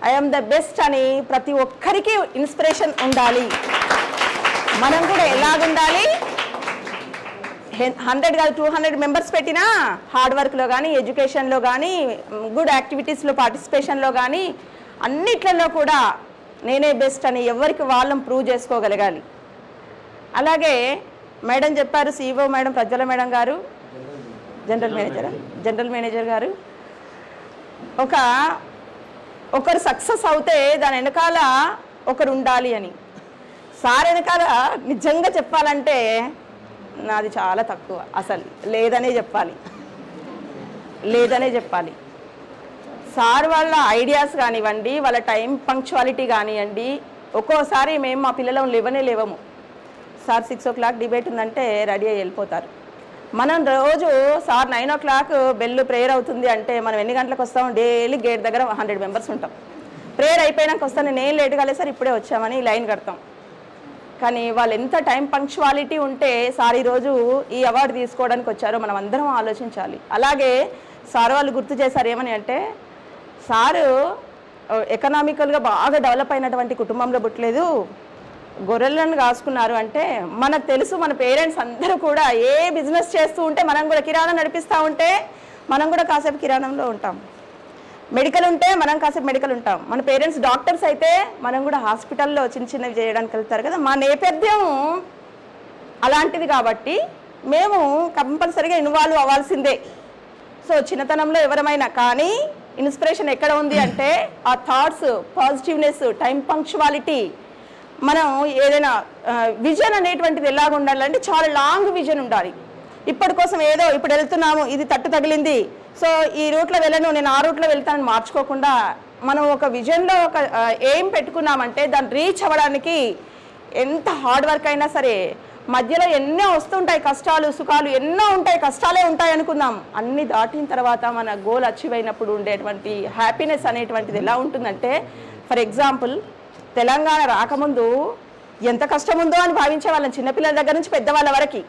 ఐఎమ్ ద బెస్ట్ అని ప్రతి ఒక్కరికి ఇన్స్పిరేషన్ ఉండాలి. మనం కూడా ఎలాగుండాలి, 100 కాదు 200 మెంబర్స్ పెట్టినా హార్డ్ వర్క్లో కానీ, ఎడ్యుకేషన్లో కానీ, గుడ్ యాక్టివిటీస్లో పార్టిసిపేషన్లో కానీ అన్నిట్లలో కూడా నేనే బెస్ట్ అని ఎవరికి వాళ్ళని ప్రూవ్ చేసుకోగలగాలి. అలాగే మేడం చెప్పారు, సిఇఓ మేడం ప్రజ్వల మేడం గారు, జనరల్ మేనేజర్ గారు, ఒకరు సక్సెస్ అవుతే దాని వెనకాల ఒకరు ఉండాలి అని. సార్ వెనకాల నిజంగా చెప్పాలంటే నాది చాలా తక్కువ, అసలు లేదనే చెప్పాలి. సార్ వాళ్ళ ఐడియాస్ కానివ్వండి, వాళ్ళ టైం పంక్చువాలిటీ కానివ్వండి, ఒక్కోసారి మేము మా పిల్లలం లేవము. సార్ 6 o'clock డిబేట్ ఉందంటే రెడీ అయ్యి వెళ్ళిపోతారు. మనం రోజు సార్ 9 o'clock బెల్ ప్రేయర్ అవుతుంది అంటే మనం ఎన్ని గంటలకు వస్తాం? డైలీ గేట్ దగ్గర 100 మెంబర్స్ ఉంటాం. ప్రేయర్ అయిపోయినాక వస్తాను, నేను లేట్గా లేదు సార్ ఇప్పుడే వచ్చామని లైన్ కడతాం. కానీ వాళ్ళు ఎంత టైం పంక్చువాలిటీ ఉంటే సార్ ఈరోజు ఈ అవార్డు తీసుకోవడానికి వచ్చారో మనం అందరం ఆలోచించాలి. అలాగే సార్ వాళ్ళు గుర్తు చేశారు ఏమని అంటే, సారు ఎకనామికల్గా బాగా డెవలప్ అయినటువంటి కుటుంబంలో పుట్టలేదు, గొర్రెలను కాసుకున్నారు అంటే మనకు తెలుసు. మన పేరెంట్స్ అందరూ కూడా ఏ బిజినెస్ చేస్తూ ఉంటే మనం కూడా కిరాణా నడిపిస్తూ ఉంటే మనం కూడా కాసేపు కిరాణంలో ఉంటాం. మెడికల్ ఉంటే మనం కాసేపు మెడికల్ ఉంటాం. మన పేరెంట్స్ డాక్టర్స్ అయితే మనం కూడా హాస్పిటల్లో చిన్నవి చేయడానికి వెళ్తారు కదా. మా నేపథ్యం అలాంటిది కాబట్టి మేము కంపల్సరీగా ఇన్వాల్వ్ అవ్వాల్సిందే. సో చిన్నతనంలో ఎవరమైనా కానీ ఇన్స్పిరేషన్ ఎక్కడ ఉంది అంటే ఆ థాట్స్, పాజిటివ్నెస్, టైం పంక్చువాలిటీ. మనం ఏదైనా విజన్ అనేటువంటిది ఎలాగ ఉండాలంటే చాలా లాంగ్ విజన్ ఉండాలి. ఇప్పటి కోసం ఏదో ఇప్పుడు వెళ్తున్నాము, ఇది తట్టు తగిలింది, సో ఈ రూట్లో వెళ్ళను, నేను ఆ రూట్లో వెళ్తానని మార్చుకోకుండా మనం ఒక విజన్లో ఒక ఎయిమ్ పెట్టుకున్నామంటే దాన్ని రీచ్ అవ్వడానికి ఎంత హార్డ్ వర్క్ అయినా సరే మధ్యలో ఎన్నో వస్తుంటాయి, కష్టాలు సుఖాలు ఎన్నో ఉంటాయి, కష్టాలే ఉంటాయి అనుకుందాం. అన్నీ దాటిన తర్వాత మన గోల్ అచీవ్ అయినప్పుడు ఉండేటువంటి హ్యాపీనెస్ అనేటువంటిది ఎలా ఉంటుందంటే, ఫర్ ఎగ్జాంపుల్ తెలంగాణ రాకముందు ఎంత కష్టం ఉందో అని భావించే వాళ్ళం, చిన్నపిల్లల దగ్గర నుంచి పెద్దవాళ్ళ వరకు.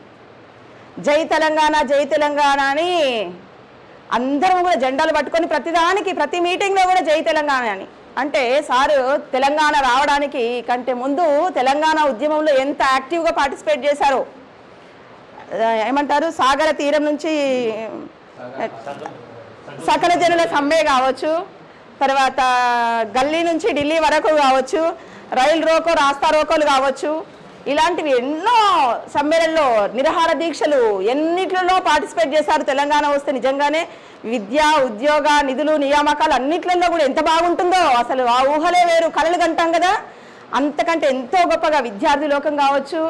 జై తెలంగాణ జై తెలంగాణ అని అందరం కూడా జెండాలు పట్టుకొని ప్రతిదానికి ప్రతి మీటింగ్లో కూడా జై తెలంగాణ అని. అంటే సారు తెలంగాణ రావడానికి కంటే ముందు తెలంగాణ ఉద్యమంలో ఎంత యాక్టివ్గా పార్టిసిపేట్ చేశారో. ఏమంటారు, సాగర తీరం నుంచి సకల జనుల సమ్మె కావచ్చు, తర్వాత గల్లీ నుంచి ఢిల్లీ వరకు కావచ్చు, రైలు రోకో రాస్తా రోకోలు కావచ్చు, ఇలాంటివి ఎన్నో సమ్మేళనలో నిరాహార దీక్షలు ఎన్నిట్లలో పార్టిసిపేట్ చేశారు. తెలంగాణ వస్తే నిజంగానే విద్య, ఉద్యోగ, నిధులు, నియామకాలు అన్నిట్లలో కూడా ఎంత బాగుంటుందో అసలు ఆ ఊహలే వేరు. కలలు కంటాం కదా, అంతకంటే ఎంతో గొప్పగా విద్యార్థి లోకం కావచ్చు.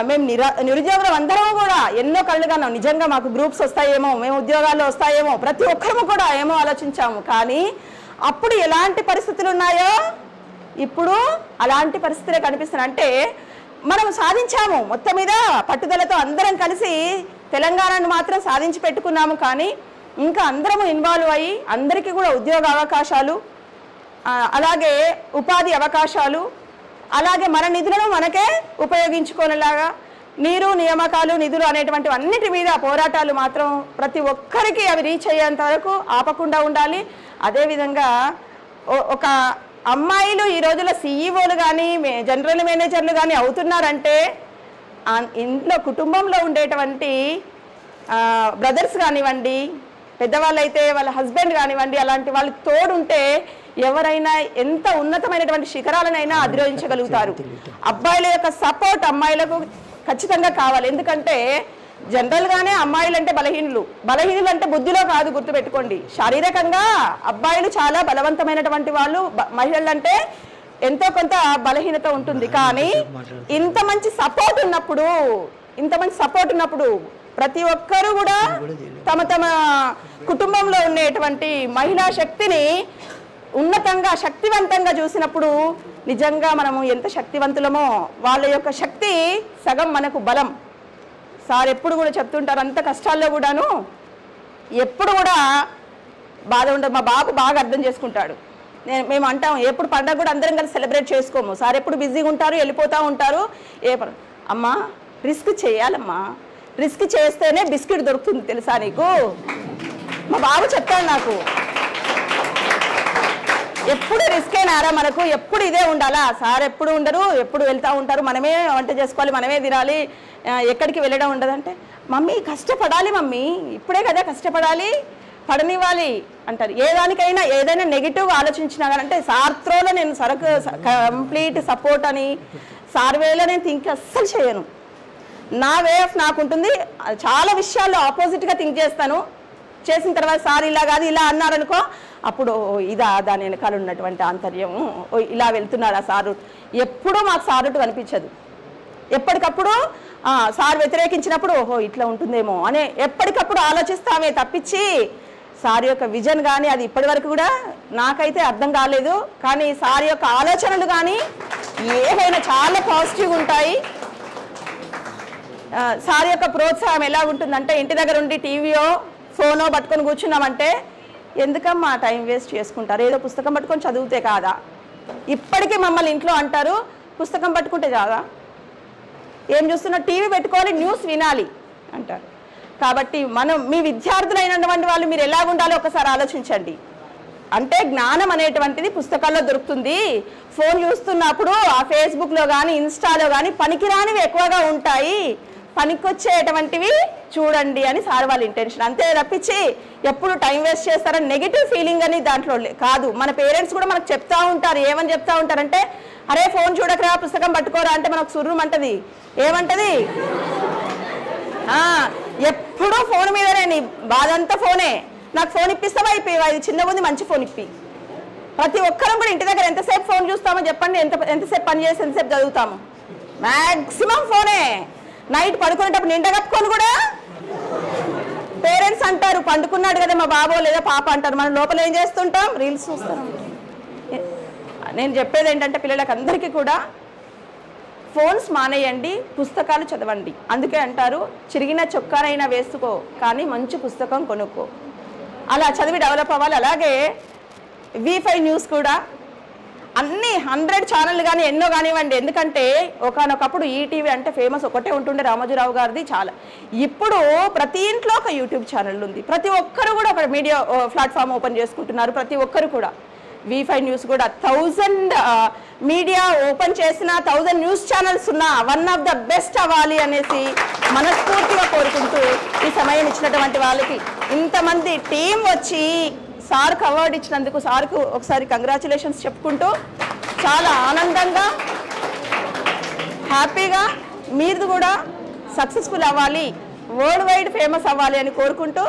మేము నిరుద్యోగులం అందరం కూడా ఎన్నో కళ్ళు కన్నాం. నిజంగా మాకు గ్రూప్స్ వస్తాయేమో, మేము ఉద్యోగాల్లో వస్తాయేమో, ప్రతి ఒక్కరము కూడా ఏమో ఆలోచించాము. కానీ అప్పుడు ఎలాంటి పరిస్థితులు ఉన్నాయో ఇప్పుడు అలాంటి పరిస్థితులే కనిపిస్తున్నాయి. అంటే మనం సాధించాము, మొత్తం మీద పట్టుదలతో అందరం కలిసి తెలంగాణను మాత్రం సాధించి పెట్టుకున్నాము. కానీ ఇంకా అందరము ఇన్వాల్వ్ అయ్యి అందరికీ కూడా ఉద్యోగ అవకాశాలు, అలాగే ఉపాధి అవకాశాలు, అలాగే మన నిధులను మనకే ఉపయోగించుకునేలాగా నీరు, నియామకాలు, నిధులు అనేటువంటివి అన్నిటి మీద పోరాటాలు మాత్రం ప్రతి ఒక్కరికి అవి రీచ్ అయ్యేంత వరకు ఆపకుండా ఉండాలి. అదేవిధంగా ఒక అమ్మాయిలు ఈ రోజుల్లో సిఈఓలు కానీ జనరల్ మేనేజర్లు కానీ అవుతున్నారంటే ఇంట్లో కుటుంబంలో ఉండేటువంటి బ్రదర్స్ కానివ్వండి, పెద్దవాళ్ళు అయితే వాళ్ళ హస్బెండ్ కానివ్వండి, అలాంటి వాళ్ళకి తోడుంటే ఎవరైనా ఎంత ఉన్నతమైనటువంటి శిఖరాలనైనా అధిరోహించగలుగుతారు. అబ్బాయిల యొక్క సపోర్ట్ అమ్మాయిలకు ఖచ్చితంగా కావాలి. ఎందుకంటే జనరల్గానే అమ్మాయిలు అంటే బలహీనులు అంటే బుద్ధిలో కాదు, గుర్తుపెట్టుకోండి. శారీరకంగా అబ్బాయిలు చాలా బలవంతమైనటువంటి వాళ్ళు, మహిళలు అంటే ఎంతో కొంత బలహీనత ఉంటుంది. కానీ ఇంత మంచి సపోర్ట్ ఉన్నప్పుడు ప్రతి ఒక్కరూ కూడా తమ తమ కుటుంబంలో ఉండేటువంటి మహిళా శక్తిని ఉన్నతంగా శక్తివంతంగా చూసినప్పుడు నిజంగా మనము ఎంత శక్తివంతులమో వాళ్ళ యొక్క శక్తి సగం మనకు బలం. సార్ ఎప్పుడు కూడా చెప్తుంటారు, అంత కష్టాల్లో కూడాను ఎప్పుడు కూడా బాధ ఉండదు. మా బాబు బాగా అర్థం చేసుకుంటాడు. మేము అంటాం ఎప్పుడు పండగ కూడా అందరం కలిసి సెలబ్రేట్ చేసుకోము. సార్ ఎప్పుడు బిజీగా ఉంటారు, వెళ్ళిపోతూ ఉంటారు. అమ్మా రిస్క్ చేయాలమ్మా, రిస్క్ చేస్తేనే బిస్కెట్ దొరుకుతుంది తెలుసా నీకు. మా బాబు చెప్తాడు నాకు, ఎప్పుడు రిస్క్ అయినారా మనకు, ఎప్పుడు ఇదే ఉండాలా. సార్ ఎప్పుడు ఉండరు, ఎప్పుడు వెళ్తూ ఉంటారు, మనమే వంట చేసుకోవాలి, మనమే తినాలి, ఎక్కడికి వెళ్ళడం ఉండదంటే మమ్మీ కష్టపడాలి మమ్మీ, ఇప్పుడే కదా కష్టపడాలి, పడనివ్వాలి అంటారు. ఏదానికైనా ఏదైనా నెగిటివ్ ఆలోచించినా కానీ అంటే సార్ త్రోలో నేను కంప్లీట్ సపోర్ట్ అని సార్ వేలో నేను థింక్ అస్సలు చేయను. నా వే ఆఫ్ నాకు ఉంటుంది. చాలా విషయాల్లో ఆపోజిట్గా థింక్ చేస్తాను. చేసిన తర్వాత సార్ ఇలా కాదు ఇలా అన్నారనుకో, అప్పుడు ఇదా దాని వెనకాల ఉన్నటువంటి ఆంతర్యం, ఇలా వెళ్తున్నారా సారు. ఎప్పుడూ మాకు సారుటు కనిపించదు. ఎప్పటికప్పుడు సార్ వ్యతిరేకించినప్పుడు ఓహో ఇట్లా ఉంటుందేమో అనే ఎప్పటికప్పుడు ఆలోచిస్తామే తప్పించి సార్ యొక్క విజన్ కానీ అది ఇప్పటి వరకు కూడా నాకైతే అర్థం కాలేదు. కానీ సార్ యొక్క ఆలోచనలు కానీ ఏవైనా చాలా పాజిటివ్గా ఉంటాయి. సార్ యొక్క ప్రోత్సాహం ఎలా ఉంటుందంటే ఇంటి దగ్గర ఉండి టీవీయో ఫోనో పట్టుకొని కూర్చున్నామంటే ఎందుకమ్మా టైం వేస్ట్ చేసుకుంటారు, ఏదో పుస్తకం పట్టుకొని చదివితే కాదా. ఇప్పటికీ మమ్మల్ని ఇంట్లో అంటారు పుస్తకం పట్టుకుంటే కాదా, ఏం చూస్తున్నా టీవీ పెట్టుకోవాలి న్యూస్ వినాలి అంటారు. కాబట్టి మనం మీ విద్యార్థులైనటువంటి వాళ్ళు మీరు ఎలా ఉండాలో ఒకసారి ఆలోచించండి. అంటే జ్ఞానం అనేటువంటిది పుస్తకాల్లో దొరుకుతుంది. ఫోన్ చూస్తున్నప్పుడు ఆ ఫేస్బుక్లో కానీ ఇన్స్టాలో కానీ పనికిరానివి ఎక్కువగా ఉంటాయి, పనికొచ్చేటువంటివి చూడండి అని సార్ వాళ్ళ ఇంటెన్షన్. అంతే తప్పించి ఎప్పుడు టైం వేస్ట్ చేస్తారని నెగిటివ్ ఫీలింగ్ అని దాంట్లో కాదు. మన పేరెంట్స్ కూడా మనకు చెప్తా ఉంటారు. ఏమని చెప్తా ఉంటారంటే అరే ఫోన్ చూడకరా పుస్తకం పట్టుకోరా అంటే మనకు సుర్రుమంటది. ఏమంటది, ఎప్పుడూ ఫోన్ మీదనే నీ బాధ అంతా ఫోనే, నాకు ఫోన్ ఇప్పిస్తావా ఇది చిన్నగా ఉంది మంచి ఫోన్ ఇప్పి. ప్రతి ఒక్కరం కూడా ఇంటి దగ్గర ఎంతసేపు ఫోన్ చూస్తామో చెప్పండి, ఎంతసేపు పని చేసి ఎంతసేపు చదువుతాము, మ్యాక్సిమం ఫోనే. నైట్ పడుకునేటప్పుడు నిండా కప్పుకొని కూడా పేరెంట్స్ అంటారు పండుకున్నాడు కదా మా బాబో లేదా పాప అంటారు, మనం లోపల ఏం చేస్తుంటాం రీల్స్ చూస్తాం. నేను చెప్పేది ఏంటంటే పిల్లలకు అందరికీ కూడా ఫోన్స్ మానేయండి, పుస్తకాలు చదవండి. అందుకే అంటారు చిరిగిన చొక్కానైనా వేసుకో కానీ మంచి పుస్తకం కొనుక్కో. అలా చదివి డెవలప్ అవ్వాలి. అలాగే V5 న్యూస్ కూడా అన్ని 100 ఛానళ్ళు కానీ ఎన్నో కానివ్వండి. ఎందుకంటే ఒకనొకప్పుడు ఈటీవీ అంటే ఫేమస్ ఒకటే ఉంటుండే రామోజీరావు గారిది చాలా. ఇప్పుడు ప్రతి ఇంట్లో ఒక యూట్యూబ్ ఛానల్ ఉంది. ప్రతి ఒక్కరు కూడా ఒక మీడియా ప్లాట్ఫామ్ ఓపెన్ చేసుకుంటున్నారు. ప్రతి ఒక్కరు కూడా V5 న్యూస్ కూడా 1000 మీడియా ఓపెన్ చేసిన 1000 న్యూస్ ఛానల్స్ ఉన్న వన్ ఆఫ్ ద బెస్ట్ అవ్వాలి అనేసి మనస్ఫూర్తిగా కోరుకుంటూ ఈ సమయం ఇచ్చినటువంటి వాళ్ళకి ఇంతమంది టీం వచ్చి సార్కు అవార్డు ఇచ్చినందుకు సార్కు ఒకసారి కంగ్రాచులేషన్స్ చెప్పుకుంటూ చాలా ఆనందంగా హ్యాపీగా మీరు కూడా సక్సెస్ఫుల్ అవ్వాలి, వరల్డ్ వైడ్ ఫేమస్ అవ్వాలి అని కోరుకుంటూ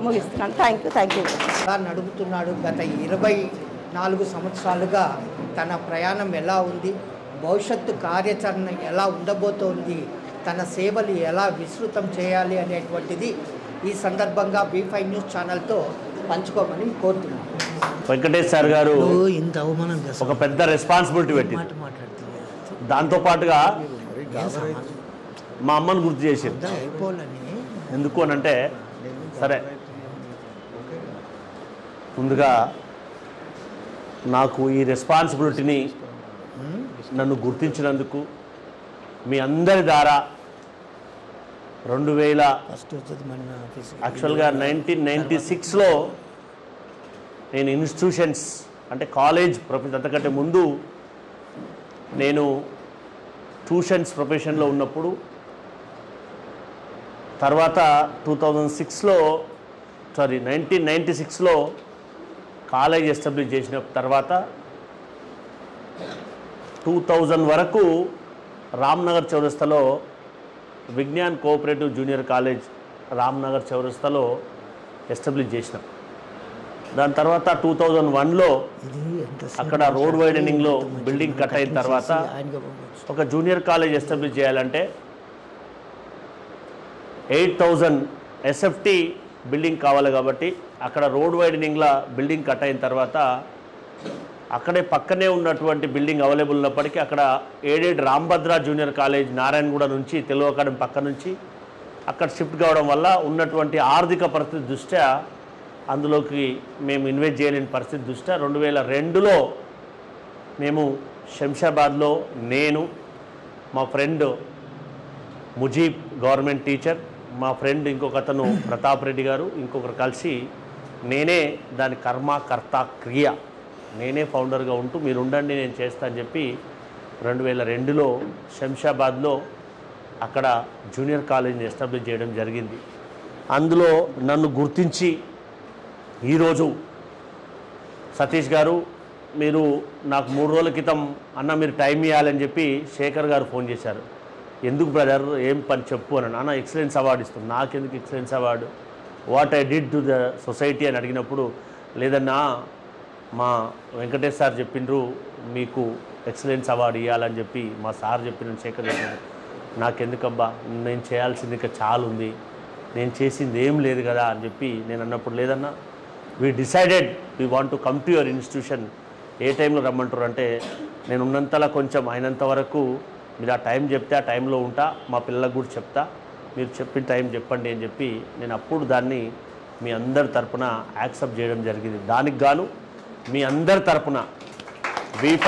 ముగిస్తున్నాను. Thank you. సార్ అడుగుతున్నాడు గత 24 సంవత్సరాలుగా తన ప్రయాణం ఎలా ఉంది, భవిష్యత్తు కార్యాచరణ ఎలా ఉండబోతోంది, తన సేవలు ఎలా విస్తృతం చేయాలి అనేటువంటిది ఈ సందర్భంగా V5 న్యూస్ ఛానల్తో పంచుకోమని కోరుతున్నాను. వెంకటేష్ సార్ గారు ఇంత అవమానం ఒక పెద్ద రెస్పాన్సిబిలిటీ పెట్టి దాంతోపాటుగా మా అమ్మను గుర్తు చేసింది. ఎందుకు అని అంటే సరే ముందుగా నాకు ఈ రెస్పాన్సిబిలిటీని నన్ను గుర్తించినందుకు మీ అందరి ద్వారా 2000 యాక్చువల్గా 1996లో నేను ఇన్స్టిట్యూషన్స్ అంటే కాలేజ్ ప్రొఫెషన్ అంతకంటే ముందు నేను ట్యూషన్స్ ప్రొఫెషన్లో ఉన్నప్పుడు తర్వాత 1996లో కాలేజ్ ఎస్టాబ్లిష్ చేసిన తర్వాత 2000 వరకు రామ్నగర్ చౌరస్తాలో Vignan cooperative junior college Ramnagar చౌరస్తాలో ఎస్టాబ్లిష్ చేసినాం. దాని తర్వాత 2001లో అక్కడ రోడ్ వైడనింగ్లో బిల్డింగ్ కట్ అయిన తర్వాత ఒక జూనియర్ కాలేజ్ ఎస్టాబ్లిష్ చేయాలంటే 8000 SFT బిల్డింగ్ కావాలి కాబట్టి అక్కడ రోడ్ వైడనింగ్లో బిల్డింగ్ కట్ అయిన తర్వాత అక్కడే పక్కనే ఉన్నటువంటి బిల్డింగ్ అవైలబుల్ ఉన్నప్పటికీ అక్కడ aided Rambhadra junior college Narayanguda నుంచి తెలుగు అకాడమీ పక్క నుంచి అక్కడ షిఫ్ట్ కావడం వల్ల ఉన్నటువంటి ఆర్థిక పరిస్థితి దృష్ట్యా అందులోకి మేము ఇన్వెస్ట్ చేయలేని పరిస్థితి దృష్ట్యా 2002లో మేము శంషాబాద్లో నేను, మా ఫ్రెండ్ ముజీబ్ గవర్నమెంట్ టీచర్, మా ఫ్రెండ్ ఇంకొక అతను ప్రతాప్ రెడ్డి గారు, ఇంకొకరు కలిసి నేనే దాని కర్త క్రియ నేనే ఫౌండర్గా ఉంటూ మీరు ఉండండి నేను చేస్తా అని చెప్పి 2002లో శంషాబాద్లో అక్కడ జూనియర్ కాలేజీని ఎస్టాబ్లిష్ చేయడం జరిగింది. అందులో నన్ను గుర్తించి ఈరోజు సతీష్ గారు మీరు నాకు 3 రోజుల క్రితం అన్న మీరు టైం ఇవ్వాలని చెప్పి శేఖర్ గారు ఫోన్ చేశారు. ఎందుకు బ్రదర్ ఏం పని చెప్పు అని. అన్న ఎక్సలెన్స్ అవార్డు ఇస్తుంది. నాకెందుకు excellence award, what I did to the society అని అడిగినప్పుడు లేదన్నా మా వెంకటేష్ సార్ చెప్పిండ్రు మీకు ఎక్సలెన్స్ అవార్డు ఇవ్వాలని చెప్పి మా సార్ చెప్పిన శేఖర్ చెప్పారు. నాకెందుకబ్బా నేను చేయాల్సింది ఇంకా చాలా ఉంది, నేను చేసింది ఏం లేదు కదా అని చెప్పి నేను అన్నప్పుడు లేదన్నా we decided we want to come to your institution, ఏ టైంలో రమ్మంటారు అంటే నేను ఉన్నంతలా కొంచెం అయినంత వరకు మీరు ఆ టైం చెప్తే ఆ టైంలో ఉంటా, మా పిల్లలకు కూడా చెప్తా, మీరు చెప్పిన టైం చెప్పండి అని చెప్పి నేను అప్పుడు దాన్ని మీ అందరి తరపున యాక్సెప్ట్ చేయడం జరిగింది. దానికి గాను మీ అందరి తరపున V5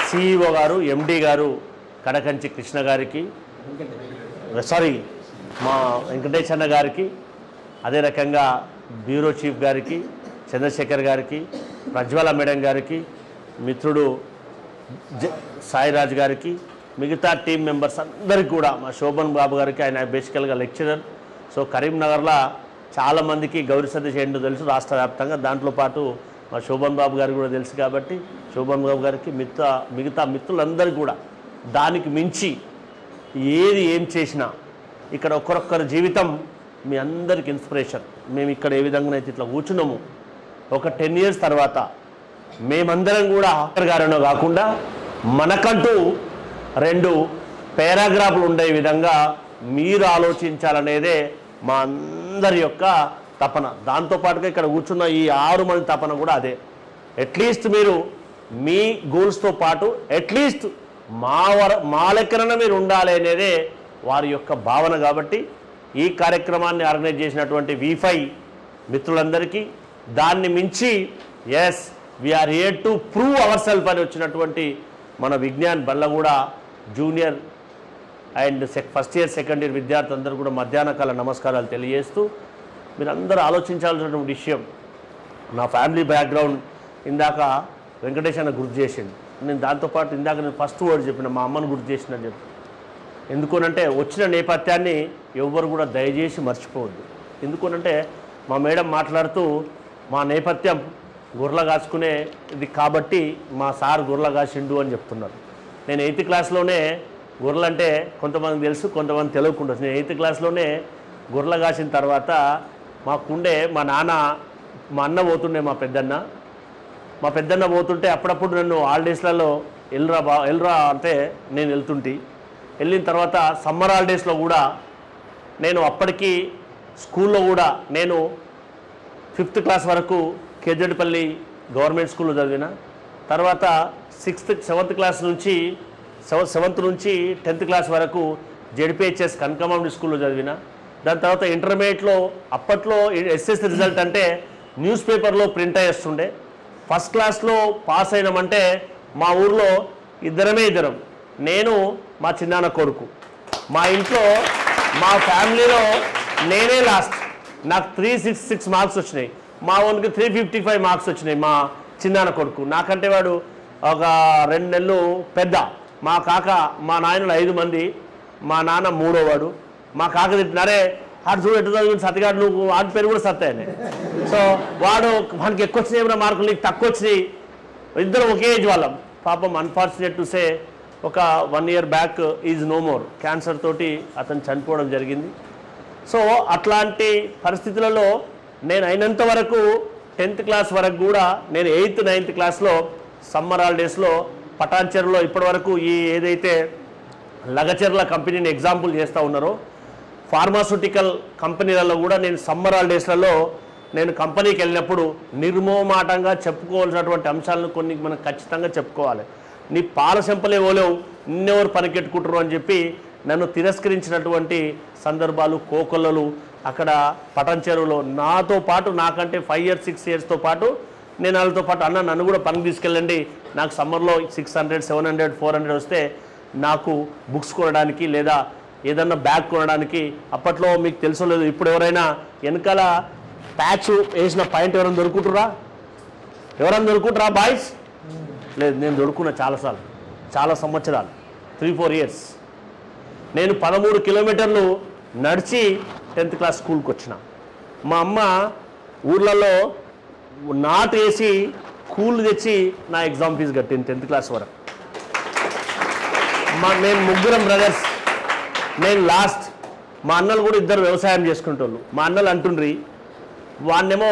CEO గారు, MD గారు కడకంచి కృష్ణ గారికి, మా వెంకటేష్ అన్న గారికి, అదే రకంగా బ్యూరో చీఫ్ గారికి, చంద్రశేఖర్ గారికి, ప్రజ్వల మేడం గారికి, మిత్రుడు సాయిరాజ్ గారికి, మిగతా టీం మెంబర్స్ అందరికీ కూడా, మా శోభన్ బాబు గారికి, ఆయన బేసికల్గా లెక్చరర్. సో కరీంనగర్లో చాలామందికి గౌరీ సతీష్ ఏంటో తెలుసు రాష్ట్ర వ్యాప్తంగా, దాంట్లో పాటు మా శోభన్ బాబు గారికి కూడా తెలుసు కాబట్టి శోభన్ బాబు గారికి మిగతా మిత్రులందరికీ కూడా, దానికి మించి ఏం చేసినా ఇక్కడ ఒక్కొక్కరి జీవితం మీ అందరికి ఇన్స్పిరేషన్. మేము ఇక్కడ ఏ విధంగానైతే ఇట్లా కూర్చున్నాము, ఒక 10 years తర్వాత మేమందరం కూడా హాకర్ గారనో కాకుండా మనకంటూ 2 పారాగ్రాఫ్లు ఉండే విధంగా మీరు ఆలోచించాలనేదే మా అందరి యొక్క తపన. దాంతోపాటుగా ఇక్కడ కూర్చున్న ఈ 6 మంది తపన కూడా అదే. అట్లీస్ట్ మీరు మీ గోల్స్తో పాటు అట్లీస్ట్ మా లెక్కన మీరు ఉండాలి అనేదే వారి యొక్క భావన. కాబట్టి ఈ కార్యక్రమాన్ని ఆర్గనైజ్ చేసినటువంటి V5 మిత్రులందరికీ, దాన్ని మించి as we are here to prove our self అని వచ్చినటువంటి మన Vignan Ballaguda junior and first year second year విద్యార్థులందరూ కూడా మధ్యాహ్న కాల నమస్కారాలు తెలియజేస్తూ, మీరందరూ ఆలోచించాల్సినటువంటి విషయం, నా ఫ్యామిలీ బ్యాక్గ్రౌండ్ ఇందాక వెంకటేష్ అన్న గుర్తు చేసిండు. నేను దాంతోపాటు ఇందాక నేను ఫస్ట్ వర్డ్ చెప్పిన మా అమ్మను గుర్తు చేసిందని చెప్పి, ఎందుకనంటే వచ్చిన నేపథ్యాన్ని ఎవ్వరు కూడా దయచేసి మర్చిపోవద్దు. ఎందుకనంటే మా మేడం మాట్లాడుతూ మా నేపథ్యం గొర్రెలు కాచుకునే ఇది కాబట్టి మా సార్ గొర్రెలు కాసిండు అని చెప్తున్నారు. నేను 8th క్లాస్లోనే గొర్రెలు అంటే కొంతమందికి తెలుసు, కొంతమంది తెలియకుండా. నేను 8th క్లాస్లోనే గొర్రెలు కాసిన తర్వాత మాకుండే మా అన్న పోతుండే, మా పెద్దన్న పోతుంటే అప్పుడప్పుడు నన్ను హాలిడేస్లలో వెళ్ళరా అంటే నేను వెళ్తుంటే, వెళ్ళిన తర్వాత సమ్మర్ హాలిడేస్లో కూడా నేను అప్పటికి స్కూల్లో కూడా నేను 5th క్లాస్ వరకు కేజడిపల్లి గవర్నమెంట్ స్కూల్లో చదివిన. తర్వాత 7th క్లాస్ నుంచి 7th నుంచి 10th క్లాస్ వరకు జెడ్పిహెచ్ఎస్ కనకమామిడి స్కూల్లో చదివిన. దాని తర్వాత ఇంటర్మీడియట్లో అప్పట్లో ఎస్ఎస్సి రిజల్ట్ అంటే న్యూస్ పేపర్లో ప్రింట్ అయ్యేస్తుండే. ఫస్ట్ క్లాస్లో పాస్ అయినామంటే మా ఊర్లో ఇద్దరం, నేను మా చిన్నాన్న కొడుకు. మా ఇంట్లో మా ఫ్యామిలీలో నేనే లాస్ట్. నాకు 366 మార్క్స్ వచ్చినాయి, మా ఓన్కి 355 మార్క్స్ వచ్చినాయి. మా చిన్నాన్న కొడుకు నాకంటే వాడు ఒక 2 నెలలు పెద్ద. మా కాక మా నాయనలు 5 మంది, మా నాన్న 3వ వాడు. మా కాక తింటున్నారే ఆడు చూడు ఎటు చదువుకుని సత్తిగాడు నువ్వు, ఆడి పేరు కూడా సత్తాయనే. సో వాడు మనకి ఎక్కువ వచ్చినాయి ఏమైనా మార్కులు, నీకు తక్కువ వచ్చినాయి. ఇద్దరు ఒకే ఏజ్ వాళ్ళం. పాపం అన్ఫార్చునేట్ టు సే ఒక 1 year back is no more, cancer తోటి అతను చనిపోవడం జరిగింది. సో అట్లాంటి పరిస్థితులలో నేను అయినంత వరకు 10th క్లాస్ వరకు కూడా నేను 8th 9th క్లాస్లో సమ్మర్ హాలిడేస్లో పటాన్చెరులో ఇప్పటి వరకు ఈ ఏదైతే లగచెర్ల కంపెనీని ఎగ్జాంపుల్ చేస్తూ ఉన్నారో, ఫార్మాస్యూటికల్ కంపెనీలలో కూడా నేను సమ్మర్ హాలిడేస్లలో నేను కంపెనీకి వెళ్ళినప్పుడు నిర్మోమాటంగా చెప్పుకోవాల్సినటువంటి అంశాలను కొన్ని మనం ఖచ్చితంగా చెప్పుకోవాలి. నీ పాల చెంపలే ఓలేవు, నిన్నెవరు పనికెట్టుకుంటారు అని చెప్పి నన్ను తిరస్కరించినటువంటి సందర్భాలు, కోకొల్లలు అక్కడ పటన్ చెరువులో నాతో పాటు నాకంటే 5 years 6 yearsతో పాటు నేను వాళ్ళతో పాటు అన్న నన్ను కూడా పనికి తీసుకెళ్ళండి, నాకు సమ్మర్లో 600 700 400 వస్తే నాకు బుక్స్ కొనడానికి లేదా ఏదన్నా బ్యాగ్ కొనడానికి. అప్పట్లో మీకు తెలుసో లేదు, ఇప్పుడు ఎవరైనా వెనకాల ప్యాచ్ వేసిన పాయింట్ ఎవరైనా దొరుకుతురా? ఎవరైనా దొరుకుతురా బాయ్స్? లేదు, నేను దొరుకున్నా చాలాసార్లు, చాలా సంవత్సరాలు, 3-4 years. నేను 13 kilometers నడిచి 10th class స్కూల్కి వచ్చిన. మా అమ్మ ఊర్లలో నాటు వేసి కూల్ తెచ్చి నా ఎగ్జామ్ ఫీజు కట్టింది 10th class వరకు. మేము ముగ్గురం బ్రదర్స్, నేను లాస్ట్. మా అన్నలు కూడా ఇద్దరు వ్యవసాయం చేసుకుంటారు. మా అన్నలు అంటుండ్రి వాడినేమో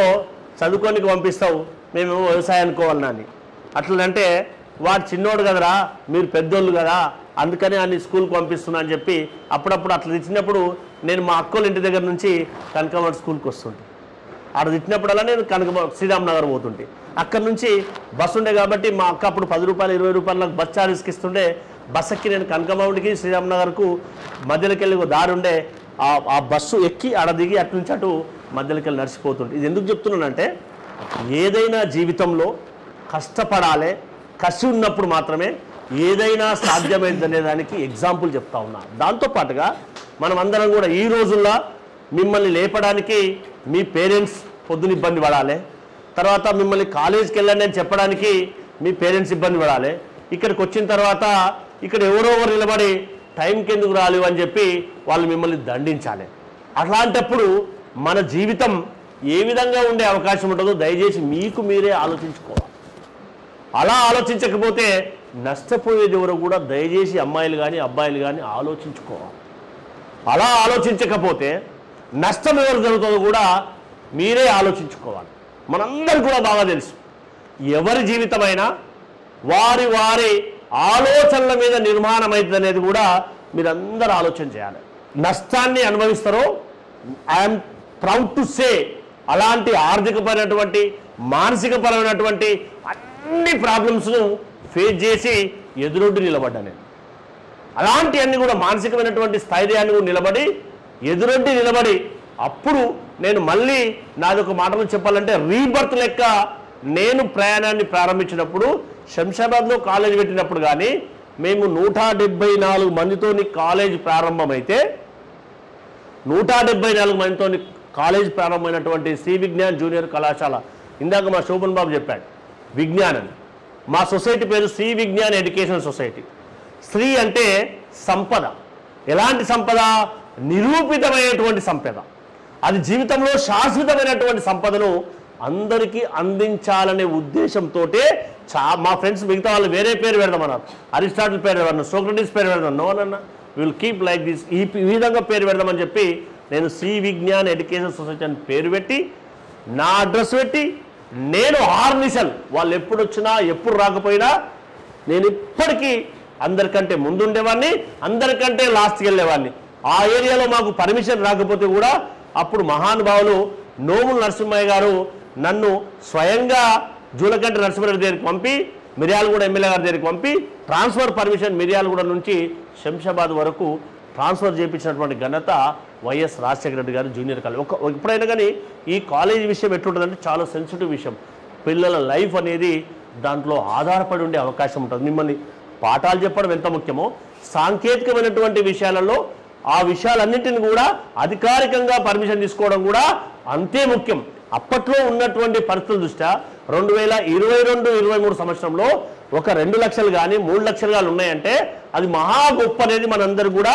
చదువుకోనికి పంపిస్తావు, మేమేమో వ్యవసాయానికి పోవాలన్నా అని. అట్లంటే వాడు చిన్నోడు కదరా, మీరు పెద్దోళ్ళు కదా, అందుకని అన్ని స్కూల్కి పంపిస్తున్నా అని చెప్పి అప్పుడప్పుడు అట్లా తెచ్చినప్పుడు నేను మా అక్కోళ్ళ ఇంటి దగ్గర నుంచి కనకమఠ స్కూల్కి వస్తుంటే, ఆడ తెచ్చినప్పుడల్లా నేను శ్రీరామ్ నగర్ పోతుంటే, అక్కడ నుంచి బస్సు ఉండే కాబట్టి మా అక్క అప్పుడు 10 రూపాయలు 20 రూపాయలు నాకు బస్ ఛార్జెస్కి ఇస్తుండే. బస్ ఎక్కి నేను కనకమఠకి శ్రీరామ్ నగర్కు మధ్యలోకి వెళ్ళి దారి ఉండే, ఆ బస్సు ఎక్కి ఆడ దిగి అటు నుంచి అటు మధ్యలోకి వెళ్ళి నడిచిపోతుంటే. ఇది ఎందుకు చెప్తున్నానంటే, ఏదైనా జీవితంలో కష్టపడాలి, కసి ఉన్నప్పుడు మాత్రమే ఏదైనా సాధ్యమైందనే దానికి ఎగ్జాంపుల్ చెప్తా ఉన్నా. దాంతోపాటుగా మనం అందరం కూడా ఈ రోజుల్లో మిమ్మల్ని లేపడానికి మీ పేరెంట్స్ పొద్దున ఇబ్బంది పడాలి, తర్వాత మిమ్మల్ని కాలేజీకి వెళ్ళండి అని చెప్పడానికి మీ పేరెంట్స్ ఇబ్బంది పడాలి, ఇక్కడికి వచ్చిన తర్వాత ఇక్కడ ఎవరో ఒకరు నిలబడి టైంకి ఎందుకు రాలేవు అని చెప్పి వాళ్ళు మిమ్మల్ని దండించాలి. అట్లాంటప్పుడు మన జీవితం ఏ విధంగా ఉండే అవకాశం ఉంటుందో దయచేసి మీకు మీరే ఆలోచించుకోవాలి. అలా ఆలోచించకపోతే నష్టపోయేది ఎవరో కూడా దయచేసి అమ్మాయిలు కానీ అబ్బాయిలు కానీ ఆలోచించుకోవాలి. అలా ఆలోచించకపోతే నష్టం ఎవరు జరుగుతుందో కూడా మీరే ఆలోచించుకోవాలి. మనందరికీ కూడా బాగా తెలుసు, ఎవరి జీవితమైనా వారి వారి ఆలోచనల మీద నిర్మాణం అవుతుంది అనేది కూడా మీరందరూ ఆలోచన చేయాలి. నష్టాన్ని అనుభవిస్తారో ఐఎమ్ ప్రౌడ్ టు సే అలాంటి ఆర్థికపరమైనటువంటి మానసికపరమైనటువంటి అన్ని ప్రాబ్లమ్స్ను ఫేస్ చేసి ఎదురొడ్డి నిలబడ్డా నేను. అలాంటి అన్ని కూడా మానసికమైనటువంటి స్థైర్యాన్ని కూడా నిలబడి ఎదురొడ్డి నిలబడి అప్పుడు నేను మళ్ళీ నాదొక మాటలు చెప్పాలంటే రీబర్త్ లెక్క నేను ప్రయాణాన్ని ప్రారంభించినప్పుడు శంషాబాద్లో కాలేజ్ పెట్టినప్పుడు కానీ మేము 174 మందితో కాలేజ్ ప్రారంభమైతే 174 మందితో కాలేజ్ ప్రారంభమైనటువంటి శ్రీ విజ్ఞాన్ జూనియర్ కళాశాల, ఇందాక మా శోభన్ బాబు చెప్పాడు విజ్ఞానం, మా సొసైటీ పేరు శ్రీ విజ్ఞాన్ ఎడ్యుకేషన్ సొసైటీ. శ్రీ అంటే సంపద. ఎలాంటి సంపద? నిరూపితమైనటువంటి సంపద. అది జీవితంలో శాశ్వతమైనటువంటి సంపదను అందరికీ అందించాలనే ఉద్దేశంతో మా ఫ్రెండ్స్ మిగతా వాళ్ళు వేరే పేరు పెడదామన్నారు, అరిస్టాటిల్ పేరు పెడదాం, సోక్రటీస్ పేరు పెడదాం, నోనన్న విల్ కీప్ లైక్ దిస్, ఈ విధంగా పేరు పెడదామని చెప్పి నేను శ్రీ విజ్ఞాన్ ఎడ్యుకేషన్ సొసైటీ అని పేరు పెట్టి నా అడ్రస్ పెట్టి నేను ఆర్నిసల్ వాళ్ళు ఎప్పుడు వచ్చినా ఎప్పుడు రాకపోయినా నేను ఇప్పటికీ అందరికంటే ముందుండేవాడిని, అందరికంటే లాస్ట్కి వెళ్ళేవాడిని. ఆ ఏరియాలో మాకు పర్మిషన్ రాకపోతే కూడా అప్పుడు మహానుభావులు నోముల నరసింహయ్య గారు నన్ను స్వయంగా జూలకంటి నరసింహారెడ్డి దగ్గరికి పంపి, మిర్యాలగూడ ఎమ్మెల్యే గారి దగ్గరికి పంపి ట్రాన్స్ఫర్ పర్మిషన్ మిర్యాలగూడ నుంచి శంషాబాద్ వరకు ట్రాన్స్ఫర్ చేయించినటువంటి ఘనత వైఎస్ రాజశేఖర రెడ్డి గారు జూనియర్ కాలేజ్. ఎప్పుడైనా కానీ ఈ కాలేజీ విషయం ఎట్లుంటుందంటే చాలా సెన్సిటివ్ విషయం. పిల్లల లైఫ్ అనేది దాంట్లో ఆధారపడి ఉండే అవకాశం ఉంటుంది. మిమ్మల్ని పాఠాలు చెప్పడం ఎంత ముఖ్యమో సాంకేతికమైనటువంటి విషయాలలో ఆ విషయాలన్నింటిని కూడా అధికారికంగా పర్మిషన్ తీసుకోవడం కూడా అంతే ముఖ్యం. అప్పట్లో ఉన్నటువంటి పరిస్థితుల దృష్ట్యా 2022-23 సంవత్సరంలో ఒక 2 లక్షలు కానీ 3 లక్షలు కానీ ఉన్నాయంటే అది మహా గొప్ప అనేది మనందరూ కూడా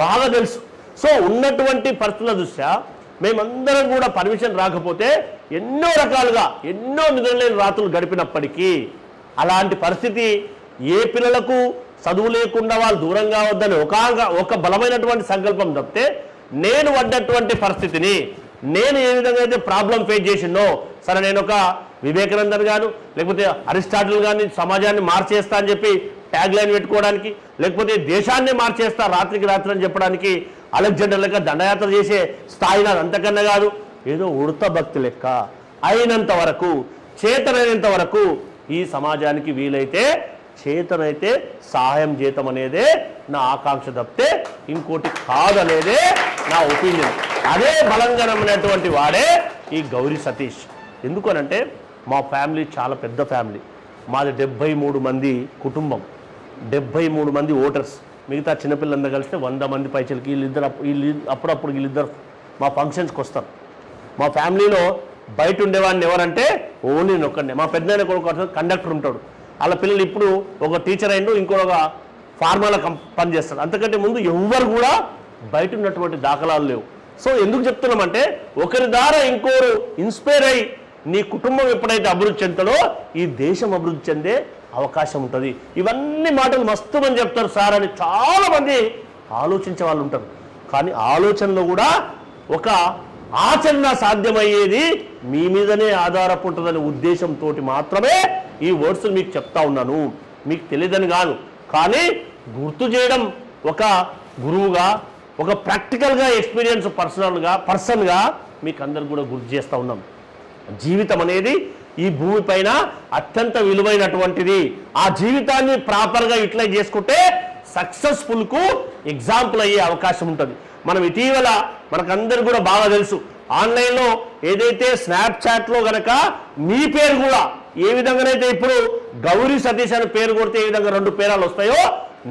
బాగా తెలుసు. సో ఉన్నటువంటి పరిస్థితుల దృష్ట్యా మేమందరం కూడా పర్మిషన్ రాకపోతే ఎన్నో రకాలుగా ఎన్నో నిద్రలేని రాత్రులు గడిపినప్పటికీ అలాంటి పరిస్థితి ఏ పిల్లలకు చదువు లేకుండా వాళ్ళు దూరం కావద్దని ఒక బలమైనటువంటి సంకల్పం తప్పితే నేను పడ్డటువంటి పరిస్థితిని నేను ఏ విధంగా అయితే ప్రాబ్లం ఫేస్ చేసిందో, సరే నేను ఒక వివేకానందన్ గారు లేకపోతే అరిస్టాటిల్ గారిని సమాజాన్ని మార్చేస్తా అని చెప్పి ట్యాగ్ లైన్ పెట్టుకోవడానికి, లేకపోతే దేశాన్ని మార్చేస్తా రాత్రికి రాత్రి అని చెప్పడానికి అలెగ్జాండర్ లెక్క దండయాత్ర చేసే స్థాయి నాది అంతకన్నా కాదు. ఏదో ఉడత భక్తి లెక్క అయినంత వరకు చేతనైనంత వరకు ఈ సమాజానికి వీలైతే చేతనైతే సహాయం చేతం అనేదే నా ఆకాంక్ష తప్పితే ఇంకోటి కాదనేదే నా ఒపీనియన్. అదే బలంగా నమ్మినటువంటి వాడే ఈ గౌరీ సతీష్. ఎందుకనంటే మా ఫ్యామిలీ చాలా పెద్ద ఫ్యామిలీ. మాది 73 మంది కుటుంబం, 73 మంది ఓటర్స్. మిగతా చిన్నపిల్లలందరూ కలిస్తే 100 మంది పైచలకి. అప్పుడప్పుడు వీళ్ళిద్దరు మా ఫంక్షన్స్కి వస్తారు. మా ఫ్యామిలీలో బయట ఉండేవాడిని ఎవరంటే ఓన్లీ నేను ఒక్కడే. మా పెద్దనాయన కొడుకు కండక్టర్ ఉంటాడు, వాళ్ళ పిల్లలు ఇప్పుడు ఒక టీచర్ అయిండు, ఇంకొక ఫార్మాలో పనిచేస్తాడు. అంతకంటే ముందు ఎవ్వరు కూడా బయట ఉన్నటువంటి దాఖలాలు లేవు. సో ఎందుకు చెప్తున్నామంటే ఒకరి ద్వారా ఇంకోరు ఇన్స్పైర్ అయ్యి నీ కుటుంబం ఎప్పుడైతే అభివృద్ధి చెందుతాడో ఈ దేశం అభివృద్ధి చెందే అవకాశం ఉంటుంది. ఇవన్నీ మాటలు మస్తు మంది చెప్తారు సార్ అని చాలామంది ఆలోచించే వాళ్ళు ఉంటారు. కానీ ఆలోచనలో కూడా ఒక ఆచరణ సాధ్యమయ్యేది మీ మీదనే ఆధారపడి ఉంటుందనే ఉద్దేశంతో మాత్రమే ఈ వర్డ్స్ మీకు చెప్తా ఉన్నాను. మీకు తెలియదని కాదు, కానీ గుర్తు చేయడం ఒక గురువుగా, ఒక ప్రాక్టికల్గా ఎక్స్పీరియన్స్ పర్సన్గా మీకు అందరు కూడా గుర్తు చేస్తూ ఉన్నాం. జీవితం అనేది ఈ భూమిపైన అత్యంత విలువైనటువంటిది. ఆ జీవితాన్ని ప్రాపర్గా యూటిలైజ్ చేసుకుంటే సక్సెస్ఫుల్కు ఎగ్జాంపుల్ అయ్యే అవకాశం ఉంటుంది. మనం ఇటీవల మనకందరు కూడా బాగా తెలుసు, ఆన్లైన్లో ఏదైతే స్నాప్చాట్లో కనుక మీ పేరు కూడా ఏ విధంగానైతే ఇప్పుడు గౌరీ సతీష్ అని పేరు కొడితే ఏ విధంగా 2 పేరాలు వస్తాయో,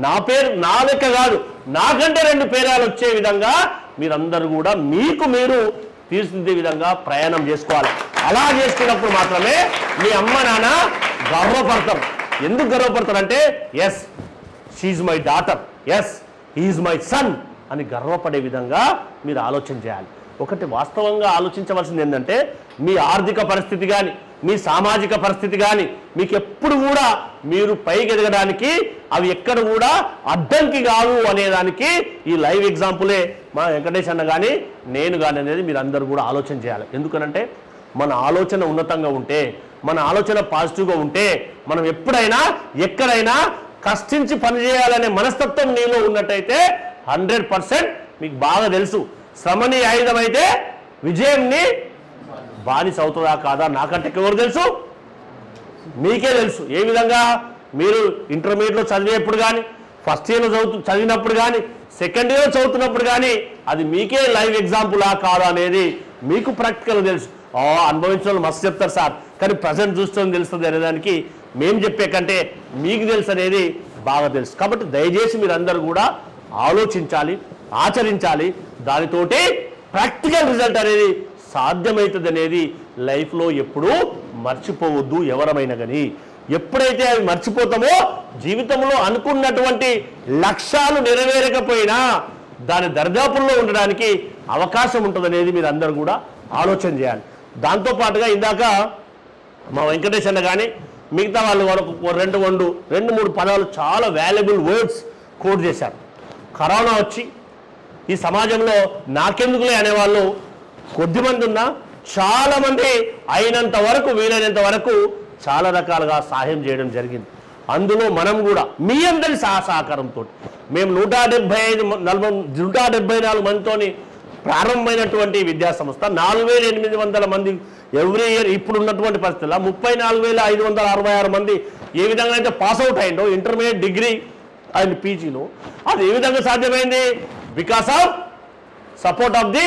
నా పేరు నా లెక్క కాదు, నాకంటే 2 పేరాలు వచ్చే విధంగా మీరందరూ కూడా మీకు మీరు తీర్చిదిద్దే విధంగా ప్రయాణం చేసుకోవాలి. అలా చేసుకున్నప్పుడు మాత్రమే మీ అమ్మ నాన్న గర్వపడతారు. ఎందుకు గర్వపడతారంటే yes she's my daughter, yes he's my son అని గర్వపడే విధంగా మీరు ఆలోచన చేయాలి. ఒకటి వాస్తవంగా ఆలోచించవలసింది ఏంటంటే మీ ఆర్థిక పరిస్థితి కానీ, మీ సామాజిక పరిస్థితి కానీ మీకు ఎప్పుడు కూడా మీరు పైకి ఎదగడానికి అవి ఎక్కడ కూడా అడ్డంకి కావు అనేదానికి ఈ లైవ్ ఎగ్జాంపులే మా వెంకటేష్ అన్న కానీ నేను కానీ అనేది మీరు అందరూ కూడా ఆలోచన చేయాలి. ఎందుకనంటే మన ఆలోచన ఉన్నతంగా ఉంటే, మన ఆలోచన పాజిటివ్గా ఉంటే, మనం ఎప్పుడైనా ఎక్కడైనా కష్టించి పనిచేయాలనే మనస్తత్వం నీలో ఉన్నట్టయితే 100% మీకు బాగా తెలుసు, శ్రమని ఆయుధమైతే విజయంని బానిస అవుతుందా కాదా నాకంటే ఎవరు తెలుసు, మీకే తెలుసు. ఏ విధంగా మీరు ఇంటర్మీడియట్లో చదివేప్పుడు కానీ, ఫస్ట్ ఇయర్లో చదివినప్పుడు కానీ, సెకండ్ ఇయర్లో చదువుతున్నప్పుడు కానీ అది మీకే లైవ్ ఎగ్జాంపులా కాదా అనేది మీకు ప్రాక్టికల్గా తెలుసు. అనుభవించిన వాళ్ళు మస్తు చెప్తారు సార్, కానీ ప్రజెంట్ చూస్తుంది తెలుస్తుంది అనేదానికి మేము చెప్పే కంటే మీకు తెలుసు అనేది బాగా తెలుసు. కాబట్టి దయచేసి మీరందరూ కూడా ఆలోచించాలి, ఆచరించాలి. దానితోటి ప్రాక్టికల్ రిజల్ట్ అనేది సాధ్యమవుతుంది అనేది లైఫ్లో ఎప్పుడూ మర్చిపోవద్దు ఎవరమైనా కానీ. ఎప్పుడైతే అవి మర్చిపోతామో జీవితంలో అనుకున్నటువంటి లక్ష్యాలు నెరవేరకపోయినా దాని దర్దాపుల్లో ఉండడానికి అవకాశం ఉంటుందనేది మీరు అందరూ కూడా ఆలోచన చేయాలి. దాంతోపాటుగా ఇందాక మా వెంకటేష్ అన్న కానీ మిగతా వాళ్ళు వరకు 2-3 పదాలు చాలా వాల్యుబుల్ వర్డ్స్ కోట్ చేశారు. కరోనా వచ్చి ఈ సమాజంలో నాకెందుకులే అనేవాళ్ళు కొద్దిమంది ఉన్నా చాలామంది అయినంత వరకు వీలైనంత వరకు చాలా రకాలుగా సహాయం చేయడం జరిగింది. అందులో మనం కూడా మీ అందరి సహకారంతో మేము 174 మందితోని ప్రారంభమైనటువంటి విద్యా సంస్థ 4800 మంది ఎవ్రీ ఇయర్ ఇప్పుడు ఉన్నటువంటి పరిస్థితుల్లో 34,566 మంది ఏ విధంగా అయితే పాస్ అవుట్ అయిందో ఇంటర్మీడియట్, డిగ్రీ అండ్ పీజీలో, అది ఏ విధంగా సాధ్యమైంది? Because of support of the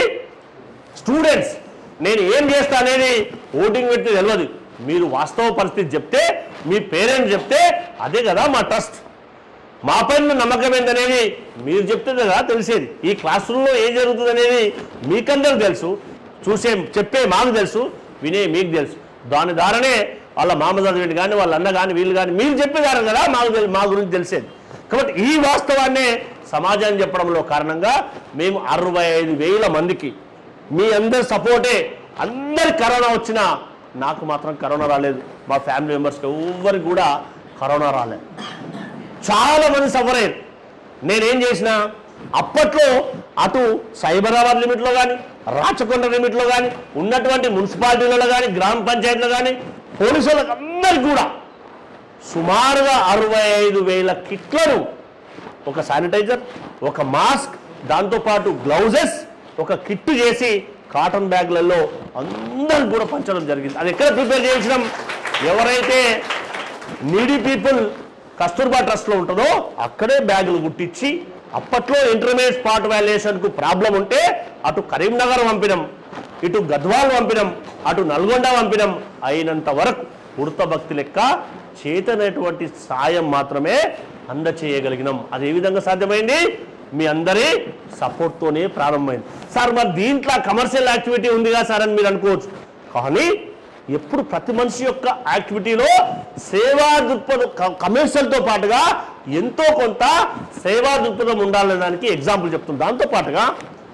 students. నేను ఏం చేస్తా అనేది ఓటింగ్ పెడితే తెలియదు, మీరు వాస్తవ పరిస్థితి చెప్తే, మీ పేరెంట్స్ చెప్తే అదే కదా మా ట్రస్ట్. మా పైన నమ్మకం ఏంటనేది మీరు చెప్తే కదా తెలిసేది. ఈ క్లాస్ రూమ్లో ఏం జరుగుతుంది అనేది మీకందరూ తెలుసు, చెప్పే మాకు తెలుసు, వినే మీకు తెలుసు. దాని ద్వారానే వాళ్ళ మామ చదివేది కానీ, వాళ్ళ అన్న కానీ, వీళ్ళు కానీ మీరు చెప్పేదారు కదా మా గురించి తెలిసేది. కాబట్టి ఈ వాస్తవాన్నే సమాజాన్ని చెప్పడంలో కారణంగా మేము 65,000 మందికి మీ అందరి సపోర్టే. అందరి కరోనా వచ్చినా నాకు మాత్రం కరోనా రాలేదు, మా ఫ్యామిలీ మెంబర్స్కి ఎవరికి కూడా కరోనా రాలేదు. చాలామంది సఫర్ అయ్యారు. నేనేం చేసిన అప్పట్లో అటు సైబరాబాద్ లిమిట్లో కానీ, రాచకొండ లిమిట్లో కానీ, ఉన్నటువంటి మున్సిపాలిటీలలో కానీ, గ్రామ పంచాయతీలో కానీ, పోలీసు వాళ్ళకి అందరికి కూడా సుమారుగా 65,000 కిట్లను, ఒక శానిటైజర్, ఒక మాస్క్, దాంతోపాటు గ్లౌజెస్, ఒక కిట్ చేసి కాటన్ బ్యాగ్లలో అందరికి కూడా పంచడం జరిగింది. అది ఎక్కడ ప్రిపేర్ చేయించడం? ఎవరైతే నీడీ పీపుల్ కస్తూర్బా ట్రస్ట్లో ఉంటుందో అక్కడే బ్యాగులు కుట్టించి అప్పట్లో ఇంటర్మీడియట్ స్పాట్ వాల్యుయేషన్కు ప్రాబ్లం ఉంటే అటు కరీంనగర్ పంపినాం, ఇటు గద్వాల్ పంపినాం, అటు నల్గొండ పంపినాం. అయినంత వరకు ఉడత భక్తి లెక్క చేతనటువంటి సాయం మాత్రమే అందచేయగలిగినాం. అది ఏ విధంగా సాధ్యమైంది? మీ అందరి సపోర్ట్తోనే ప్రారంభమైంది. సార్ మరి దీంట్లో కమర్షియల్ యాక్టివిటీ ఉందిగా సార్ అని మీరు అనుకోవచ్చు. కానీ ఎప్పుడు ప్రతి మనిషి యొక్క యాక్టివిటీలో సేవా దృక్పథం కమర్షియల్తో పాటుగా ఎంతో కొంత సేవా దృక్పథం ఉండాలనే దానికి ఎగ్జాంపుల్ చెప్తుంది. దాంతో పాటుగా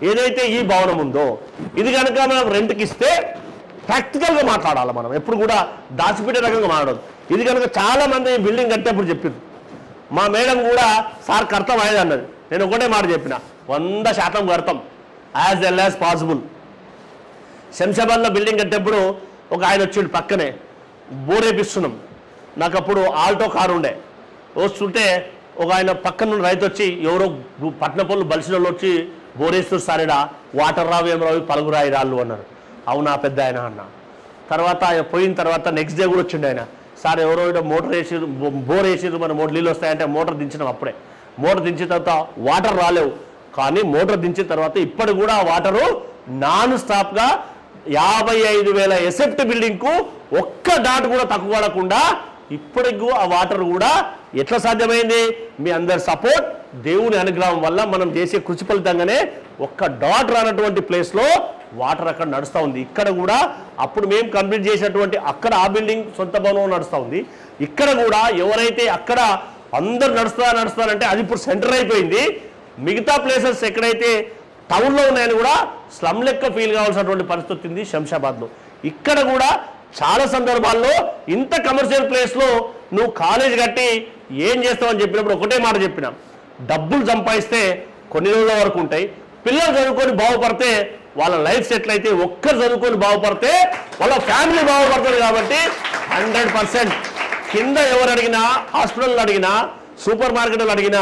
ఏదైతే ఈ భవనం ఉందో ఇది కనుక మనం రెంట్కి ఇస్తే ప్రాక్టికల్గా మాట్లాడాలి. మనం ఎప్పుడు కూడా దాచిపెట్టే రకంగా మాట్లాడదు. ఇది కనుక చాలా మంది బిల్డింగ్ కట్టేప్పుడు చెప్పింది. మా మేడం కూడా సార్ కడతాం అయ్యేది అన్నది. నేను ఒకటే మాట చెప్పిన, 100% కడతాం యాజ్ వెల్ యాజ్ పాసిబుల్. శంషాబాద్లో బిల్డింగ్ కట్టేప్పుడు ఒక ఆయన వచ్చిండు, పక్కనే బోర్ వేపిస్తున్నాం. నాకు అప్పుడు ఆల్టో కారు ఉండే. వస్తుంటే ఒక ఆయన పక్కన రైతు వచ్చి, ఎవరో పట్న పనులు బలిసిన వాళ్ళు వచ్చి బోరేస్తారు సారేడా, వాటర్ రావు ఏం రావు, పలుగురాయి రాళ్ళు అన్నారు. అవునా పెద్ద ఆయన అన్న. తర్వాత ఆయన పోయిన తర్వాత నెక్స్ట్ డే కూడా వచ్చిండు ఆయన, సార్ ఎవరో మోటార్ వేసిరు, బోర్ వేసిరు, మన నీళ్ళు వస్తాయంటే మోటార్ దించినాం. అప్పుడే మోటార్ దించిన తర్వాత వాటర్ రాలేవు, కానీ మోటార్ దించిన తర్వాత ఇప్పటి కూడా ఆ వాటరు నాన్ స్టాప్గా 55,000 ఎసెప్ట్ బిల్డింగ్కు ఒక్క డాట్ కూడా తక్కువ పడకుండా ఇప్పటికి ఆ వాటర్ కూడా ఎట్లా సాధ్యమైంది? మీ అందరి సపోర్ట్, దేవుని అనుగ్రహం వల్ల మనం చేసే కృషి ఫలితంగానే ఒక్క డాట్ రానటువంటి ప్లేస్లో వాటర్ అక్కడ నడుస్తూ ఉంది. ఇక్కడ కూడా అప్పుడు మేము కంప్లీట్ చేసినటువంటి అక్కడ ఆ బిల్డింగ్ సొంత భవనం నడుస్తూ ఉంది. ఇక్కడ కూడా ఎవరైతే అక్కడ అందరు నడుస్తారంటే అది ఇప్పుడు సెంటర్ అయిపోయింది. మిగతా ప్లేసెస్ ఎక్కడైతే టౌన్లో ఉన్నాయని కూడా స్లమ్ లెక్క ఫీల్ కావాల్సినటువంటి పరిస్థితి ఉంది శంషాబాద్లో. ఇక్కడ కూడా చాలా సందర్భాల్లో ఇంత కమర్షియల్ ప్లేస్లో నువ్వు కాలేజ్ కట్టి ఏం చేస్తావని చెప్పినప్పుడు ఒకటే మాట చెప్పినా, డబ్బులు సంపాదిస్తే కొన్ని రోజుల వరకు ఉంటాయి, పిల్లలు చదువుకొని బాగుపడితే వాళ్ళ లైఫ్ సెటిల్ అయితే, ఒక్కరు చదువుకొని బాగుపడితే వాళ్ళ ఫ్యామిలీ బాగుపడుతుంది. కాబట్టి 100% కింద ఎవరు అడిగినా, హాస్పిటల్ అడిగినా, సూపర్ మార్కెట్లు అడిగినా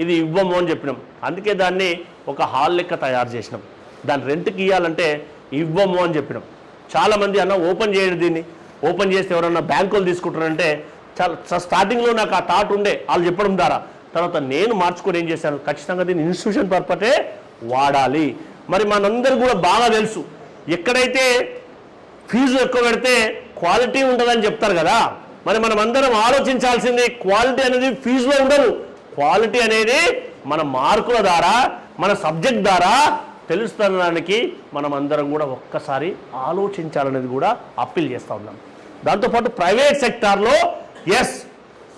ఇది ఇవ్వము అని చెప్పినాం. అందుకే దాన్ని ఒక హాల్ లెక్క తయారు చేసినాం. దాన్ని రెంట్కి ఇవ్వాలంటే ఇవ్వము అని చెప్పినాం. చాలామంది అన్న ఓపెన్ చేయడు, దీన్ని ఓపెన్ చేస్తే ఎవరన్నా బ్యాంకులు తీసుకుంటారంటే చాలా స్టార్టింగ్లో నాకు ఆ థాట్ ఉండే వాళ్ళు చెప్పడం ద్వారా. తర్వాత నేను మార్చుకొని ఏం చేశాను, ఖచ్చితంగా దీన్ని ఇన్స్టిట్యూషన్ పర్పటే వాడాలి. మరి మనందరూ కూడా బాగా తెలుసు, ఎక్కడైతే ఫీజు ఎక్కువ పెడితే క్వాలిటీ ఉంటుందని చెప్తారు కదా. మరి మనం అందరం ఆలోచించాల్సింది క్వాలిటీ అనేది ఫీజులో ఉండదు. క్వాలిటీ అనేది మన మార్కుల ద్వారా, మన సబ్జెక్ట్ ద్వారా తెలుస్తున్నదానికి మనం అందరం కూడా ఒక్కసారి ఆలోచించాలనేది కూడా అప్పీల్ చేస్తూ ఉన్నాం. దాంతోపాటు ప్రైవేట్ సెక్టార్లో ఎస్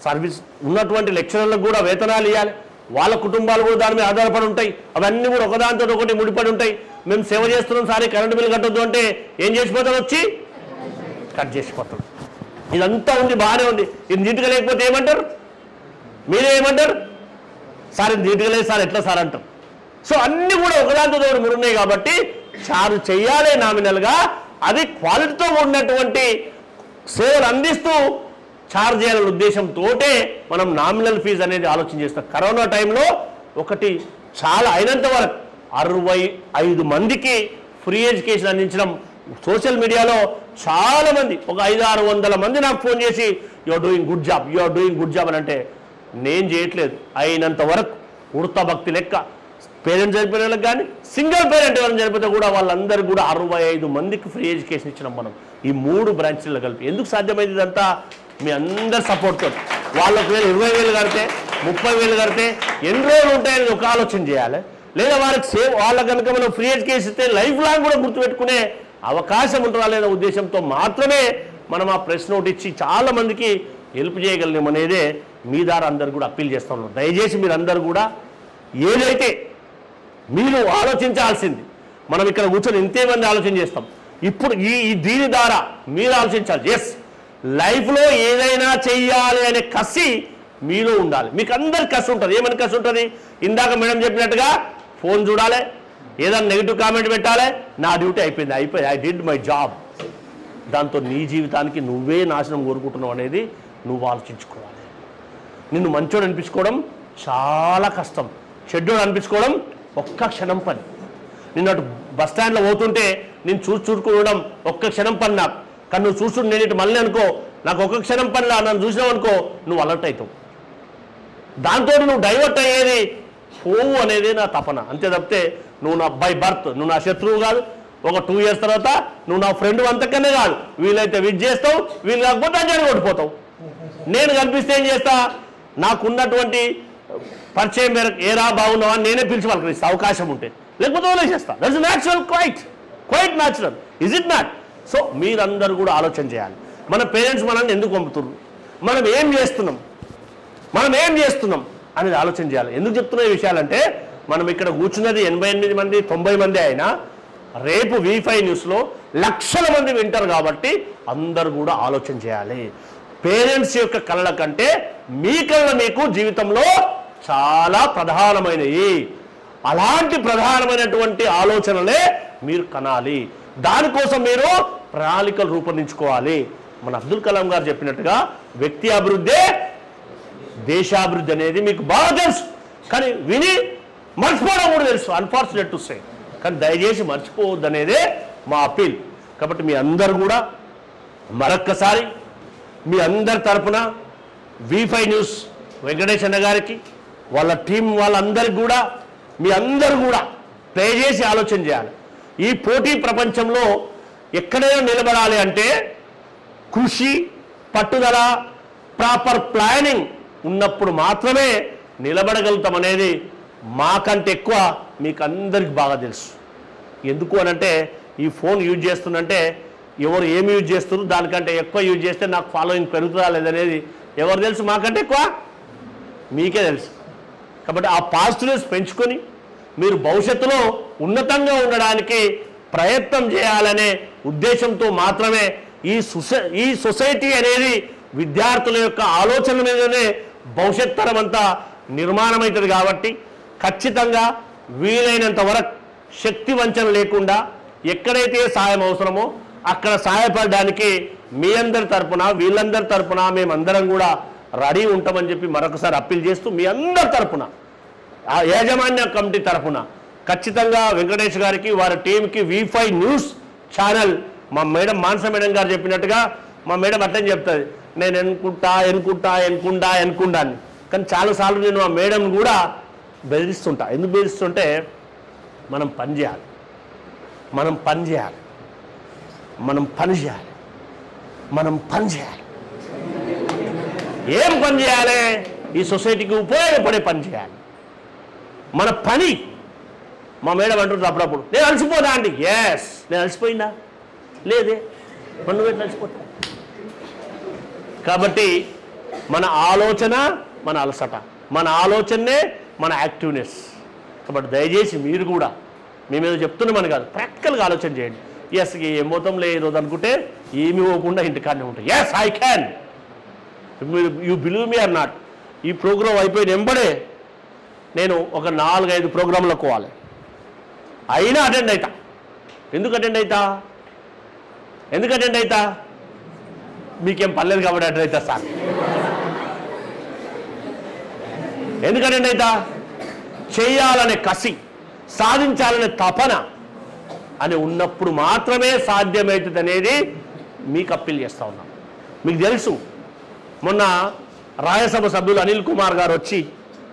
సర్వీస్ ఉన్నటువంటి లెక్చరర్లకు కూడా వేతనాలు ఇవ్వాలి, వాళ్ళ కుటుంబాలు కూడా దాని మీద ఆధారపడి ఉంటాయి. అవన్నీ కూడా ఒకదానితో ఒకటి ముడిపడి ఉంటాయి. మేము సేవ చేస్తున్నాం సారీ కరెంటు బిల్లు కట్టొద్దు అంటే ఏం చేసిపోతారు, వచ్చి కట్ చేసిపోతారు. ఇదంతా ఉంది, బాగానే ఉంది. ఇది నీట్గా లేకపోతే ఏమంటారు, మీరే ఏమంటారు, సార్ ఇది నీట్గా లేదు సార్, ఎట్లా సార్ అంటారు. సో అన్నీ కూడా ఒకదాంతో ఒకటి ఉన్నాయి. కాబట్టి చారు చెయ్యాలి నామినల్గా, అది క్వాలిటీతో ఉన్నటువంటి సేవలు అందిస్తూ చార్జ్ చేయాలనే ఉద్దేశంతో మనం నామినల్ ఫీజు అనేది ఆలోచన చేస్తాం. కరోనా టైంలో ఒకటి చాలా అయినంత వరకు 65 మందికి ఫ్రీ ఎడ్యుకేషన్ అందించడం. సోషల్ మీడియాలో చాలామంది ఒక 500-600 మంది నాకు ఫోన్ చేసి you're doing good job, you're doing good job అని అంటే నేను చేయట్లేదు. అయినంత వరకు ఉడతా భక్తి లెక్క పేరెంట్స్ చనిపోయిన వాళ్ళకి కానీ సింగిల్ పేరెంట్ ఎవరైనా చనిపోతే కూడా వాళ్ళందరూ కూడా 65 మందికి ఫ్రీ ఎడ్యుకేషన్ ఇచ్చినాం మనం ఈ 3 బ్రాంచ్లలో కలిపి. ఎందుకు సాధ్యమైంది ఇదంతా? మీ అందరి సపోర్ట్తో. వాళ్ళకు 20,000 కడితే 30,000 కడితే ఎన్ని రోజులు ఉంటాయని ఒక ఆలోచన చేయాలి. లేదా వాళ్ళకి వాళ్ళ కనుక మనం ఫ్రీ ఎడ్యుకేషన్ ఇస్తే లైఫ్ లాంగ్ కూడా గుర్తుపెట్టుకునే అవకాశం ఉంటుందా లేదా ఉద్దేశంతో మాత్రమే మనం ఆ ప్రెస్ నోట్ ఇచ్చి చాలా మందికి హెల్ప్ చేయగలిగాం అనేదే మీ ద్వారా అందరు కూడా అప్పీల్ చేస్తూ ఉన్నాం. దయచేసి మీరందరూ కూడా ఏదైతే మీరు ఆలోచించాల్సింది, మనం ఇక్కడ కూర్చొని ఇంతేమంది ఆలోచన చేస్తాం, ఇప్పుడు దీని ద్వారా మీరు ఆలోచించాలి. ఎస్, లైఫ్లో ఏదైనా చెయ్యాలి అనే కసి మీలో ఉండాలి. మీకు అందరికి కసి ఉంటుంది. ఏమని కసి ఉంటుంది? ఇందాక మేడం చెప్పినట్టుగా ఫోన్ చూడాలి, ఏదైనా నెగిటివ్ కామెంట్ పెట్టాలి, నా డ్యూటీ అయిపోయింది, ఐ డిడ్ మై జాబ్. దాంతో నీ జీవితానికి నువ్వే నాశనం కోరుకుంటున్నావు అనేది నువ్వు ఆలోచించుకోవాలి. నిన్ను మంచోడు అనిపించుకోవడం చాలా కష్టం, చెడ్డోడు అనిపించుకోవడం ఒక్క క్షణం పని. నిన్ను అటు బస్ స్టాండ్లో పోతుంటే నేను చూసుకోవడం ఒక్క క్షణం పని నాకు. కానీ నువ్వు చూస్తుంటే నేను ఇటు మళ్ళీ అనుకో, నాకు ఒక్క క్షణం పనిలా నన్ను చూసినావు అనుకో, నువ్వు అలర్ట్ అవుతావు. దాంతో నువ్వు డైవర్ట్ అయ్యేది పోవు అనేది నా తపన, అంతే తప్పితే నువ్వు నా బై బర్త్ నువ్వు నా శత్రువు కాదు. ఒక 2 years తర్వాత నువ్వు నా ఫ్రెండ్ అంతకనే కాదు. వీలైతే విజ్ చేస్తావు, వీలు కాకపోతే అంజాన్ని కొట్టిపోతావు. నేను కనిపిస్తే ఏం చేస్తా, నాకున్నటువంటి పరిచయం మేరకు ఏరా బాగున్నావా నేనే పిలిచి పలకరిస్తా అవకాశం ఉంటే, లేకపోతే వదిలేసేస్తా. That's natural, quite natural, is it not? So మీరందరూ కూడా ఆలోచన చేయాలి. మన పేరెంట్స్ మనల్ని ఎందుకు పంపుతున్నారు, మనం ఏం చేస్తున్నాం అనేది ఆలోచన చేయాలి. ఎందుకు చెప్తున్న ఈ విషయాలంటే మనం ఇక్కడ కూర్చున్నది 88 మంది 90 మంది అయినా రేపు V5 న్యూస్లో లక్షల మంది వింటారు కాబట్టి అందరూ కూడా ఆలోచన చేయాలి. పేరెంట్స్ యొక్క కళల కంటే మీ కళలు మీకు జీవితంలో చాలా ప్రధానమైనవి. అలాంటి ప్రధానమైనటువంటి ఆలోచనలే మీరు కనాలి. దానికోసం మీరు ప్రణాళికలు రూపొందించుకోవాలి. మన అబ్దుల్ కలాం గారు చెప్పినట్టుగా వ్యక్తి అభివృద్ధి దేశాభివృద్ధి అనేది మీకు బాగా తెలుసు, కానీ విని మర్చిపోవడం కూడా తెలుసు. అన్ఫార్చునేట్ టు సే, కానీ దయచేసి మర్చిపోవద్దు అనేదే మా అప్పీల్. కాబట్టి మీ అందరు కూడా మరొక్కసారి మీ అందరి తరఫున V5 న్యూస్ వెంకటేష్ అన్న గారికి వాళ్ళ టీం వాళ్ళందరికీ కూడా మీ అందరూ కూడా దయచేసి ఆలోచన చేయాలి. ఈ పోటీ ప్రపంచంలో ఎక్కడైనా నిలబడాలి అంటే కృషి, పట్టుదల, ప్రాపర్ ప్లానింగ్ ఉన్నప్పుడు మాత్రమే నిలబడగలుగుతాం అనేది మాకంటే ఎక్కువ మీకు అందరికి బాగా తెలుసు. ఎందుకు అనంటే ఈ ఫోన్ యూజ్ చేస్తుందంటే ఎవరు ఏమి యూజ్ చేస్తున్నారు దానికంటే ఎక్కువ యూజ్ చేస్తే నాకు ఫాలోయింగ్ పెరుగుతుందా లేదనేది ఎవరు తెలుసు, మాకంటే ఎక్కువ మీకే తెలుసు. కాబట్టి ఆ పాజిటివ్నెస్ పెంచుకొని మీరు భవిష్యత్తులో ఉన్నతంగా ఉండడానికి ప్రయత్నం చేయాలనే ఉద్దేశంతో మాత్రమే ఈ సొసైటీ అనేది విద్యార్థుల యొక్క ఆలోచన మీదనే భవిష్యత్ తరం అంతా నిర్మాణం అవుతుంది. కాబట్టి ఖచ్చితంగా వీలైనంత వరకు శక్తి వంచన లేకుండా ఎక్కడైతే సాయం అవసరమో అక్కడ సహాయపడడానికి మీ అందరి తరపున వీళ్ళందరి తరపున మేమందరం కూడా రెడీ ఉంటామని చెప్పి మరొకసారి అప్పీల్ చేస్తూ మీ అందరి తరపున ఆ యాజమాన్య కమిటీ తరపున ఖచ్చితంగా వెంకటేష్ గారికి వారి టీంకి V5 న్యూస్ ఛానల్ మా మేడం మానస మేడం గారు చెప్పినట్టుగా మా మేడం అట్లని చెప్తుంది, నేను ఎన్నుకుంటా అని. కానీ చాలాసార్లు నేను మా మేడం కూడా బెదిరిస్తుంటా. ఎందుకు బెదిరిస్తుంటే మనం పని చేయాలి. ఏం పని చేయాలి? ఈ సొసైటీకి ఉపయోగపడే పని చేయాలి. మన పని మా మేడం అంటుంటారు అప్పుడప్పుడు, నేను అలసిపోదా అండి. ఎస్, నేను అలసిపోయిందా? లేదే, నువ్వు ఎట్లా అలసిపోతా? కాబట్టి మన ఆలోచన మన అలసట, మన ఆలోచనే మన యాక్టివ్నెస్. కాబట్టి దయచేసి మీరు కూడా మేమేదో చెప్తున్నామని కాదు, ప్రాక్టికల్గా ఆలోచన చేయండి. ఎస్, ఏం పోతాం లేదు అనుకుంటే ఏమి పోకుండా ఇంటికాడనే ఉంటాయి. Yes, I can. You believe me or not, ఈ ప్రోగ్రాం అయిపోయిన వెంబడే నేను ఒక 4-5 ప్రోగ్రాంలకు పోవాలి, అయినా అటెండ్ అవుతా. ఎందుకు అటెండ్ అవుతా? మీకేం పర్లేదు కాబట్టి అటెండ్ అవుతా సార్. ఎందుకు అటెండ్ అవుతా? చేయాలనే కసి, సాధించాలనే తపన అని ఉన్నప్పుడు మాత్రమే సాధ్యమవుతుంది అనేది మీకు అప్పీల్ చేస్తూ ఉన్నాం. మీకు తెలుసు, మొన్న రాజ్యసభ సభ్యులు అనిల్ కుమార్ గారు వచ్చి,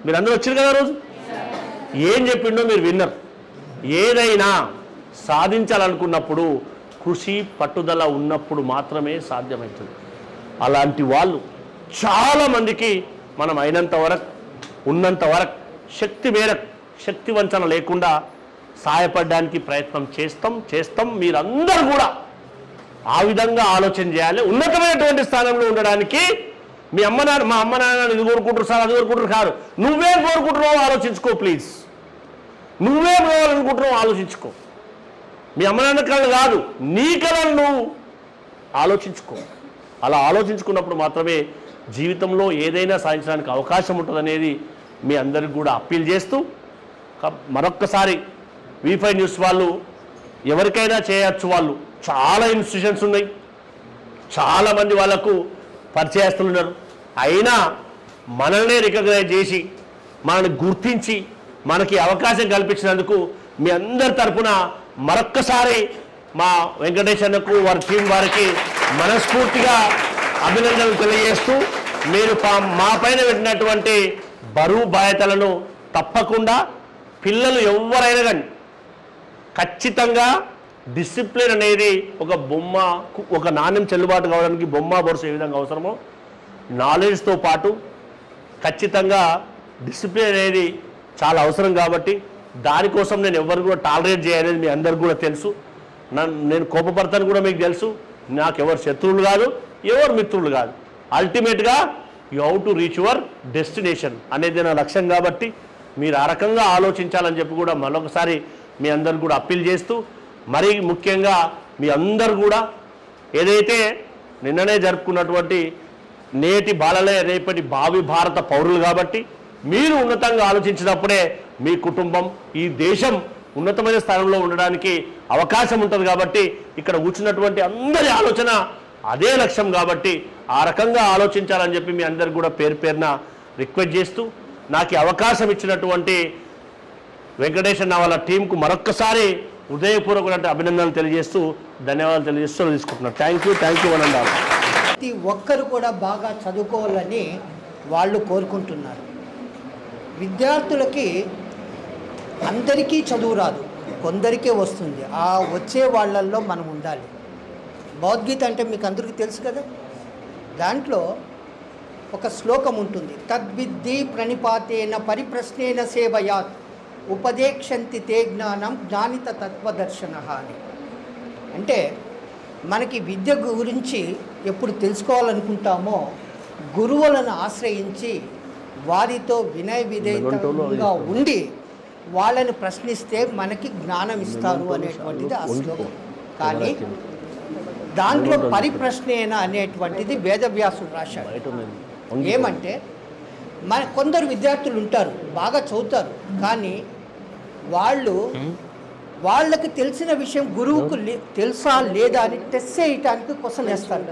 మీరందరూ వచ్చారు కదా రోజు, ఏం చెప్పిండో మీరు విన్నారు. ఏదైనా సాధించాలనుకున్నప్పుడు కృషి పట్టుదల ఉన్నప్పుడు మాత్రమే సాధ్యమవుతుంది. అలాంటి వాళ్ళు చాలామందికి మనం అయినంత వరకు ఉన్నంత వరకు శక్తి వంచన లేకుండా సహాయపడడానికి ప్రయత్నం చేస్తాం. మీరందరూ కూడా ఆ విధంగా ఆలోచన చేయాలి. ఉన్నతమైనటువంటి స్థానంలో ఉండడానికి మీ మా అమ్మ నాన్న ఇది కోరుకుంటారు సార్, అది కోరుకుంటారు కాదు. నువ్వేం కోరుకుంటున్నావో ఆలోచించుకో ప్లీజ్. నువ్వేం కావాలనుకుంటున్నావో ఆలోచించుకో. మీ అమ్మ నాన్న కళలు కాదు, నీ కళలు నువ్వు ఆలోచించుకో. అలా ఆలోచించుకున్నప్పుడు మాత్రమే జీవితంలో ఏదైనా సాధించడానికి అవకాశం ఉంటుందనేది మీ అందరికి కూడా అప్పీల్ చేస్తూ, మరొక్కసారి V5 న్యూస్ వాళ్ళు ఎవరికైనా చేయొచ్చు. వాళ్ళు చాలా ఇన్స్టిట్యూషన్స్ ఉన్నాయి, చాలామంది వాళ్ళకు పరిచయస్తులు ఉన్నారు. అయినా మనల్నే రికగ్నైజ్ చేసి మనల్ని గుర్తించి మనకి అవకాశం కల్పించినందుకు మీ అందరి తరఫున మరొక్కసారి మా వెంకటేష్ అన్నకు వారి టీం వారికి మనస్ఫూర్తిగా అభినందనలు తెలియజేస్తూ, మీరు మా పైన పెట్టినటువంటి బరువు బాధ్యతలను తప్పకుండా పిల్లలు ఎవరైనా కానీ ఖచ్చితంగా డిసిప్లిన్ అనేది ఒక బొమ్మ ఒక నాణ్యం చెల్లుబాటు కావడానికి బొమ్మ బొరుసు ఏ విధంగా అవసరమో నాలెడ్జ్తో పాటు ఖచ్చితంగా డిసిప్లిన్ అనేది చాలా అవసరం కాబట్టి దానికోసం నేను ఎవరు కూడా టాలరేట్ చేయాలనేది మీ అందరికి కూడా తెలుసు. నేను కోపపడతాను కూడా మీకు తెలుసు. నాకు ఎవరు శత్రువులు కాదు, ఎవరు మిత్రులు కాదు. అల్టిమేట్గా you how to reach your destination అనేది నా లక్ష్యం కాబట్టి మీరు ఆ రకంగా ఆలోచించాలని చెప్పి కూడా మరొకసారి మీ అందరికి కూడా అప్పీల్ చేస్తూ, మరీ ముఖ్యంగా మీ అందరు కూడా ఏదైతే నిన్ననే జరుపుకున్నటువంటి నేటి బాలలే రేపటి భావి భారత పౌరులు కాబట్టి మీరు ఉన్నతంగా ఆలోచించినప్పుడే మీ కుటుంబం ఈ దేశం ఉన్నతమైన స్థానంలో ఉండడానికి అవకాశం ఉంటుంది. కాబట్టి ఇక్కడ కూర్చున్నటువంటి అందరి ఆలోచన అదే లక్ష్యం కాబట్టి ఆ రకంగా ఆలోచించాలని చెప్పి మీ అందరికి కూడా పేరు పేరున రిక్వెస్ట్ చేస్తూ, నాకు అవకాశం ఇచ్చినటువంటి వెంకటేష్ అన్న వాళ్ళ టీంకు మరొక్కసారి హృదయపూర్వకమైన అభినందనలు తెలియజేస్తూ ధన్యవాదాలు తెలియజేస్తూ తీసుకుంటున్నాను. థ్యాంక్ యూ అనండి. ప్రతి ఒక్కరు కూడా బాగా చదువుకోవాలని వాళ్ళు కోరుకుంటున్నారు. విద్యార్థులకి అందరికీ చదువు రాదు, కొందరికే వస్తుంది. ఆ వచ్చే వాళ్ళల్లో మనం ఉండాలి. భగవద్గీత అంటే మీకు అందరికీ తెలుసు కదా, దాంట్లో ఒక శ్లోకం ఉంటుంది, తద్విద్ధి ప్రణిపాతేన పరిప్రశ్నేన సేవయాత్ ఉపదేక్షంతి తే జ్ఞానం జ్ఞానిత తత్వదర్శన అని. అంటే మనకి విద్య గురించి ఎప్పుడు తెలుసుకోవాలనుకుంటామో గురువులను ఆశ్రయించి వారితో వినయ విధేయంగా ఉండి వాళ్ళని ప్రశ్నిస్తే మనకి జ్ఞానం ఇస్తారు అనేటువంటిది ఆ శ్లోకం. కానీ దాంట్లో పరిప్రశ్నేన అనేటువంటిది వేదవ్యాసుడు రాశాడు. ఏమంటే కొందరు విద్యార్థులు ఉంటారు బాగా చదువుతారు, కానీ వాళ్ళకి తెలిసిన విషయం గురువుకు తెలుసా లేదా అని టెస్ట్ చేయటానికి క్వశ్చన్ వేస్తారు.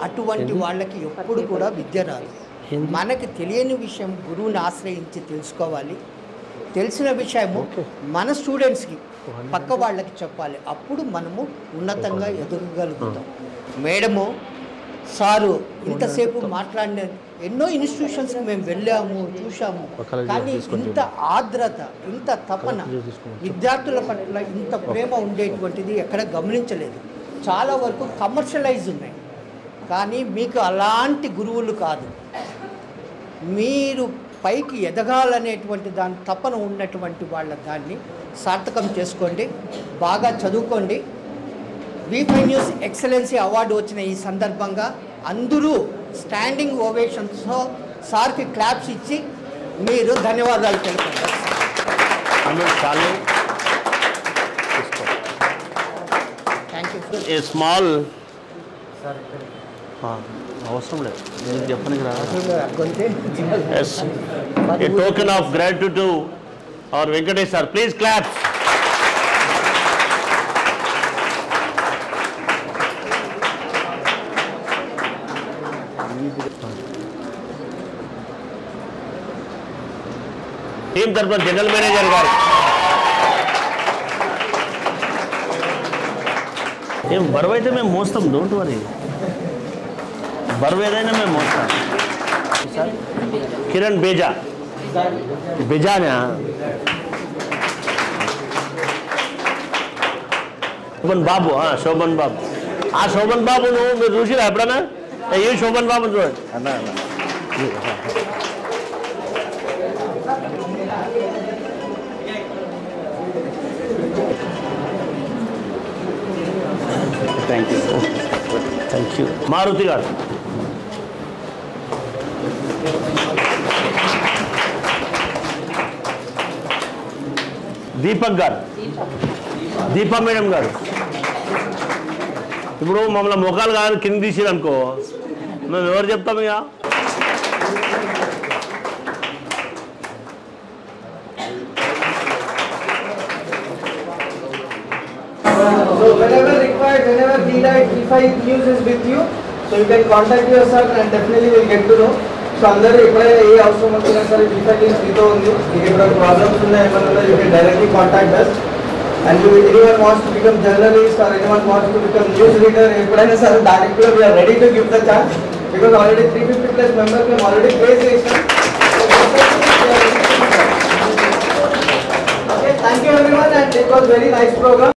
అటువంటి వాళ్ళకి ఎప్పుడు కూడా విద్య రాదు. మనకి తెలియని విషయం గురువుని ఆశ్రయించి తెలుసుకోవాలి. తెలిసిన విషయము మన స్టూడెంట్స్కి పక్క వాళ్ళకి చెప్పాలి. అప్పుడు మనము ఉన్నతంగా ఎదగగలుగుతాం. మేడము సారు ఇంతసేపు మాట్లాడిన ఎన్నో ఇన్స్టిట్యూషన్స్కి మేము వెళ్ళాము, చూసాము, కానీ ఇంత ఆర్ద్రత, ఇంత తపన, విద్యార్థుల పట్ల ఇంత ప్రేమ ఉండేటువంటిది ఎక్కడ గమనించలేదు. చాలా వరకు కమర్షియలైజ్ ఉన్నాయి, కానీ మీకు అలాంటి గురువులు కాదు. మీరు పైకి ఎదగాలనేటువంటి దాని తపన ఉన్నటువంటి వాళ్ళ దాన్ని సార్థకం చేసుకోండి, బాగా చదువుకోండి. V5 న్యూస్ ఎక్సలెన్సీ అవార్డు వచ్చిన ఈ సందర్భంగా అందరూ స్టాండింగ్ ఓవేషన్స్తో సార్కి క్లాప్స్ ఇచ్చి మీరు ధన్యవాదాలు తెలుపండి. Thank you. ఏ స్మాల్ అవసరం లేదు, నేను చెప్పడానికి రాదు. A token of gratitude to our Venkatesh sir. Please claps. Team తరఫున జనరల్ మేనేజర్ గారు. ఏం బరువు అయితే మేము మోస్తాం, డోంట్ వరీ. బరువు ఏదైనా మేము మోస్తాం. కిరణ్ బేజానా శోభన్ బాబు, శోభన్ బాబు. ఆ శోభన్ బాబును మీరు చూసిరా ఎప్పుడన్నా? ఏ శోభన్ బాబును చూడండి అన్నా. Thank you. మారుతి గారు. దీపక్ గారు, దీపా మేడం గారు. ఇప్పుడు మమ్మల్ని ముఖాలు కాదు కింద తీసిరు అనుకో, మేము ఎవరు చెప్తాం ఇక? So whenever required, whenever needed, V5 News is with you. So you can contact yourself and definitely will get to know. So అందరూ ఎప్పుడైనా ఏ అవసరం వచ్చినా సరే V5 News మీతో ఉంది. మీకు ఎప్పుడైనా ప్రాబ్లమ్స్ ఉన్నా ఏమన్నా you can directly contact us. And if anyone wants to become journalist or anyone wants to become news reader, ఎప్పుడైనా సరే దానికి కూడా we are ready to give the chance because already 350+ members we have already placed it. it was very nice program.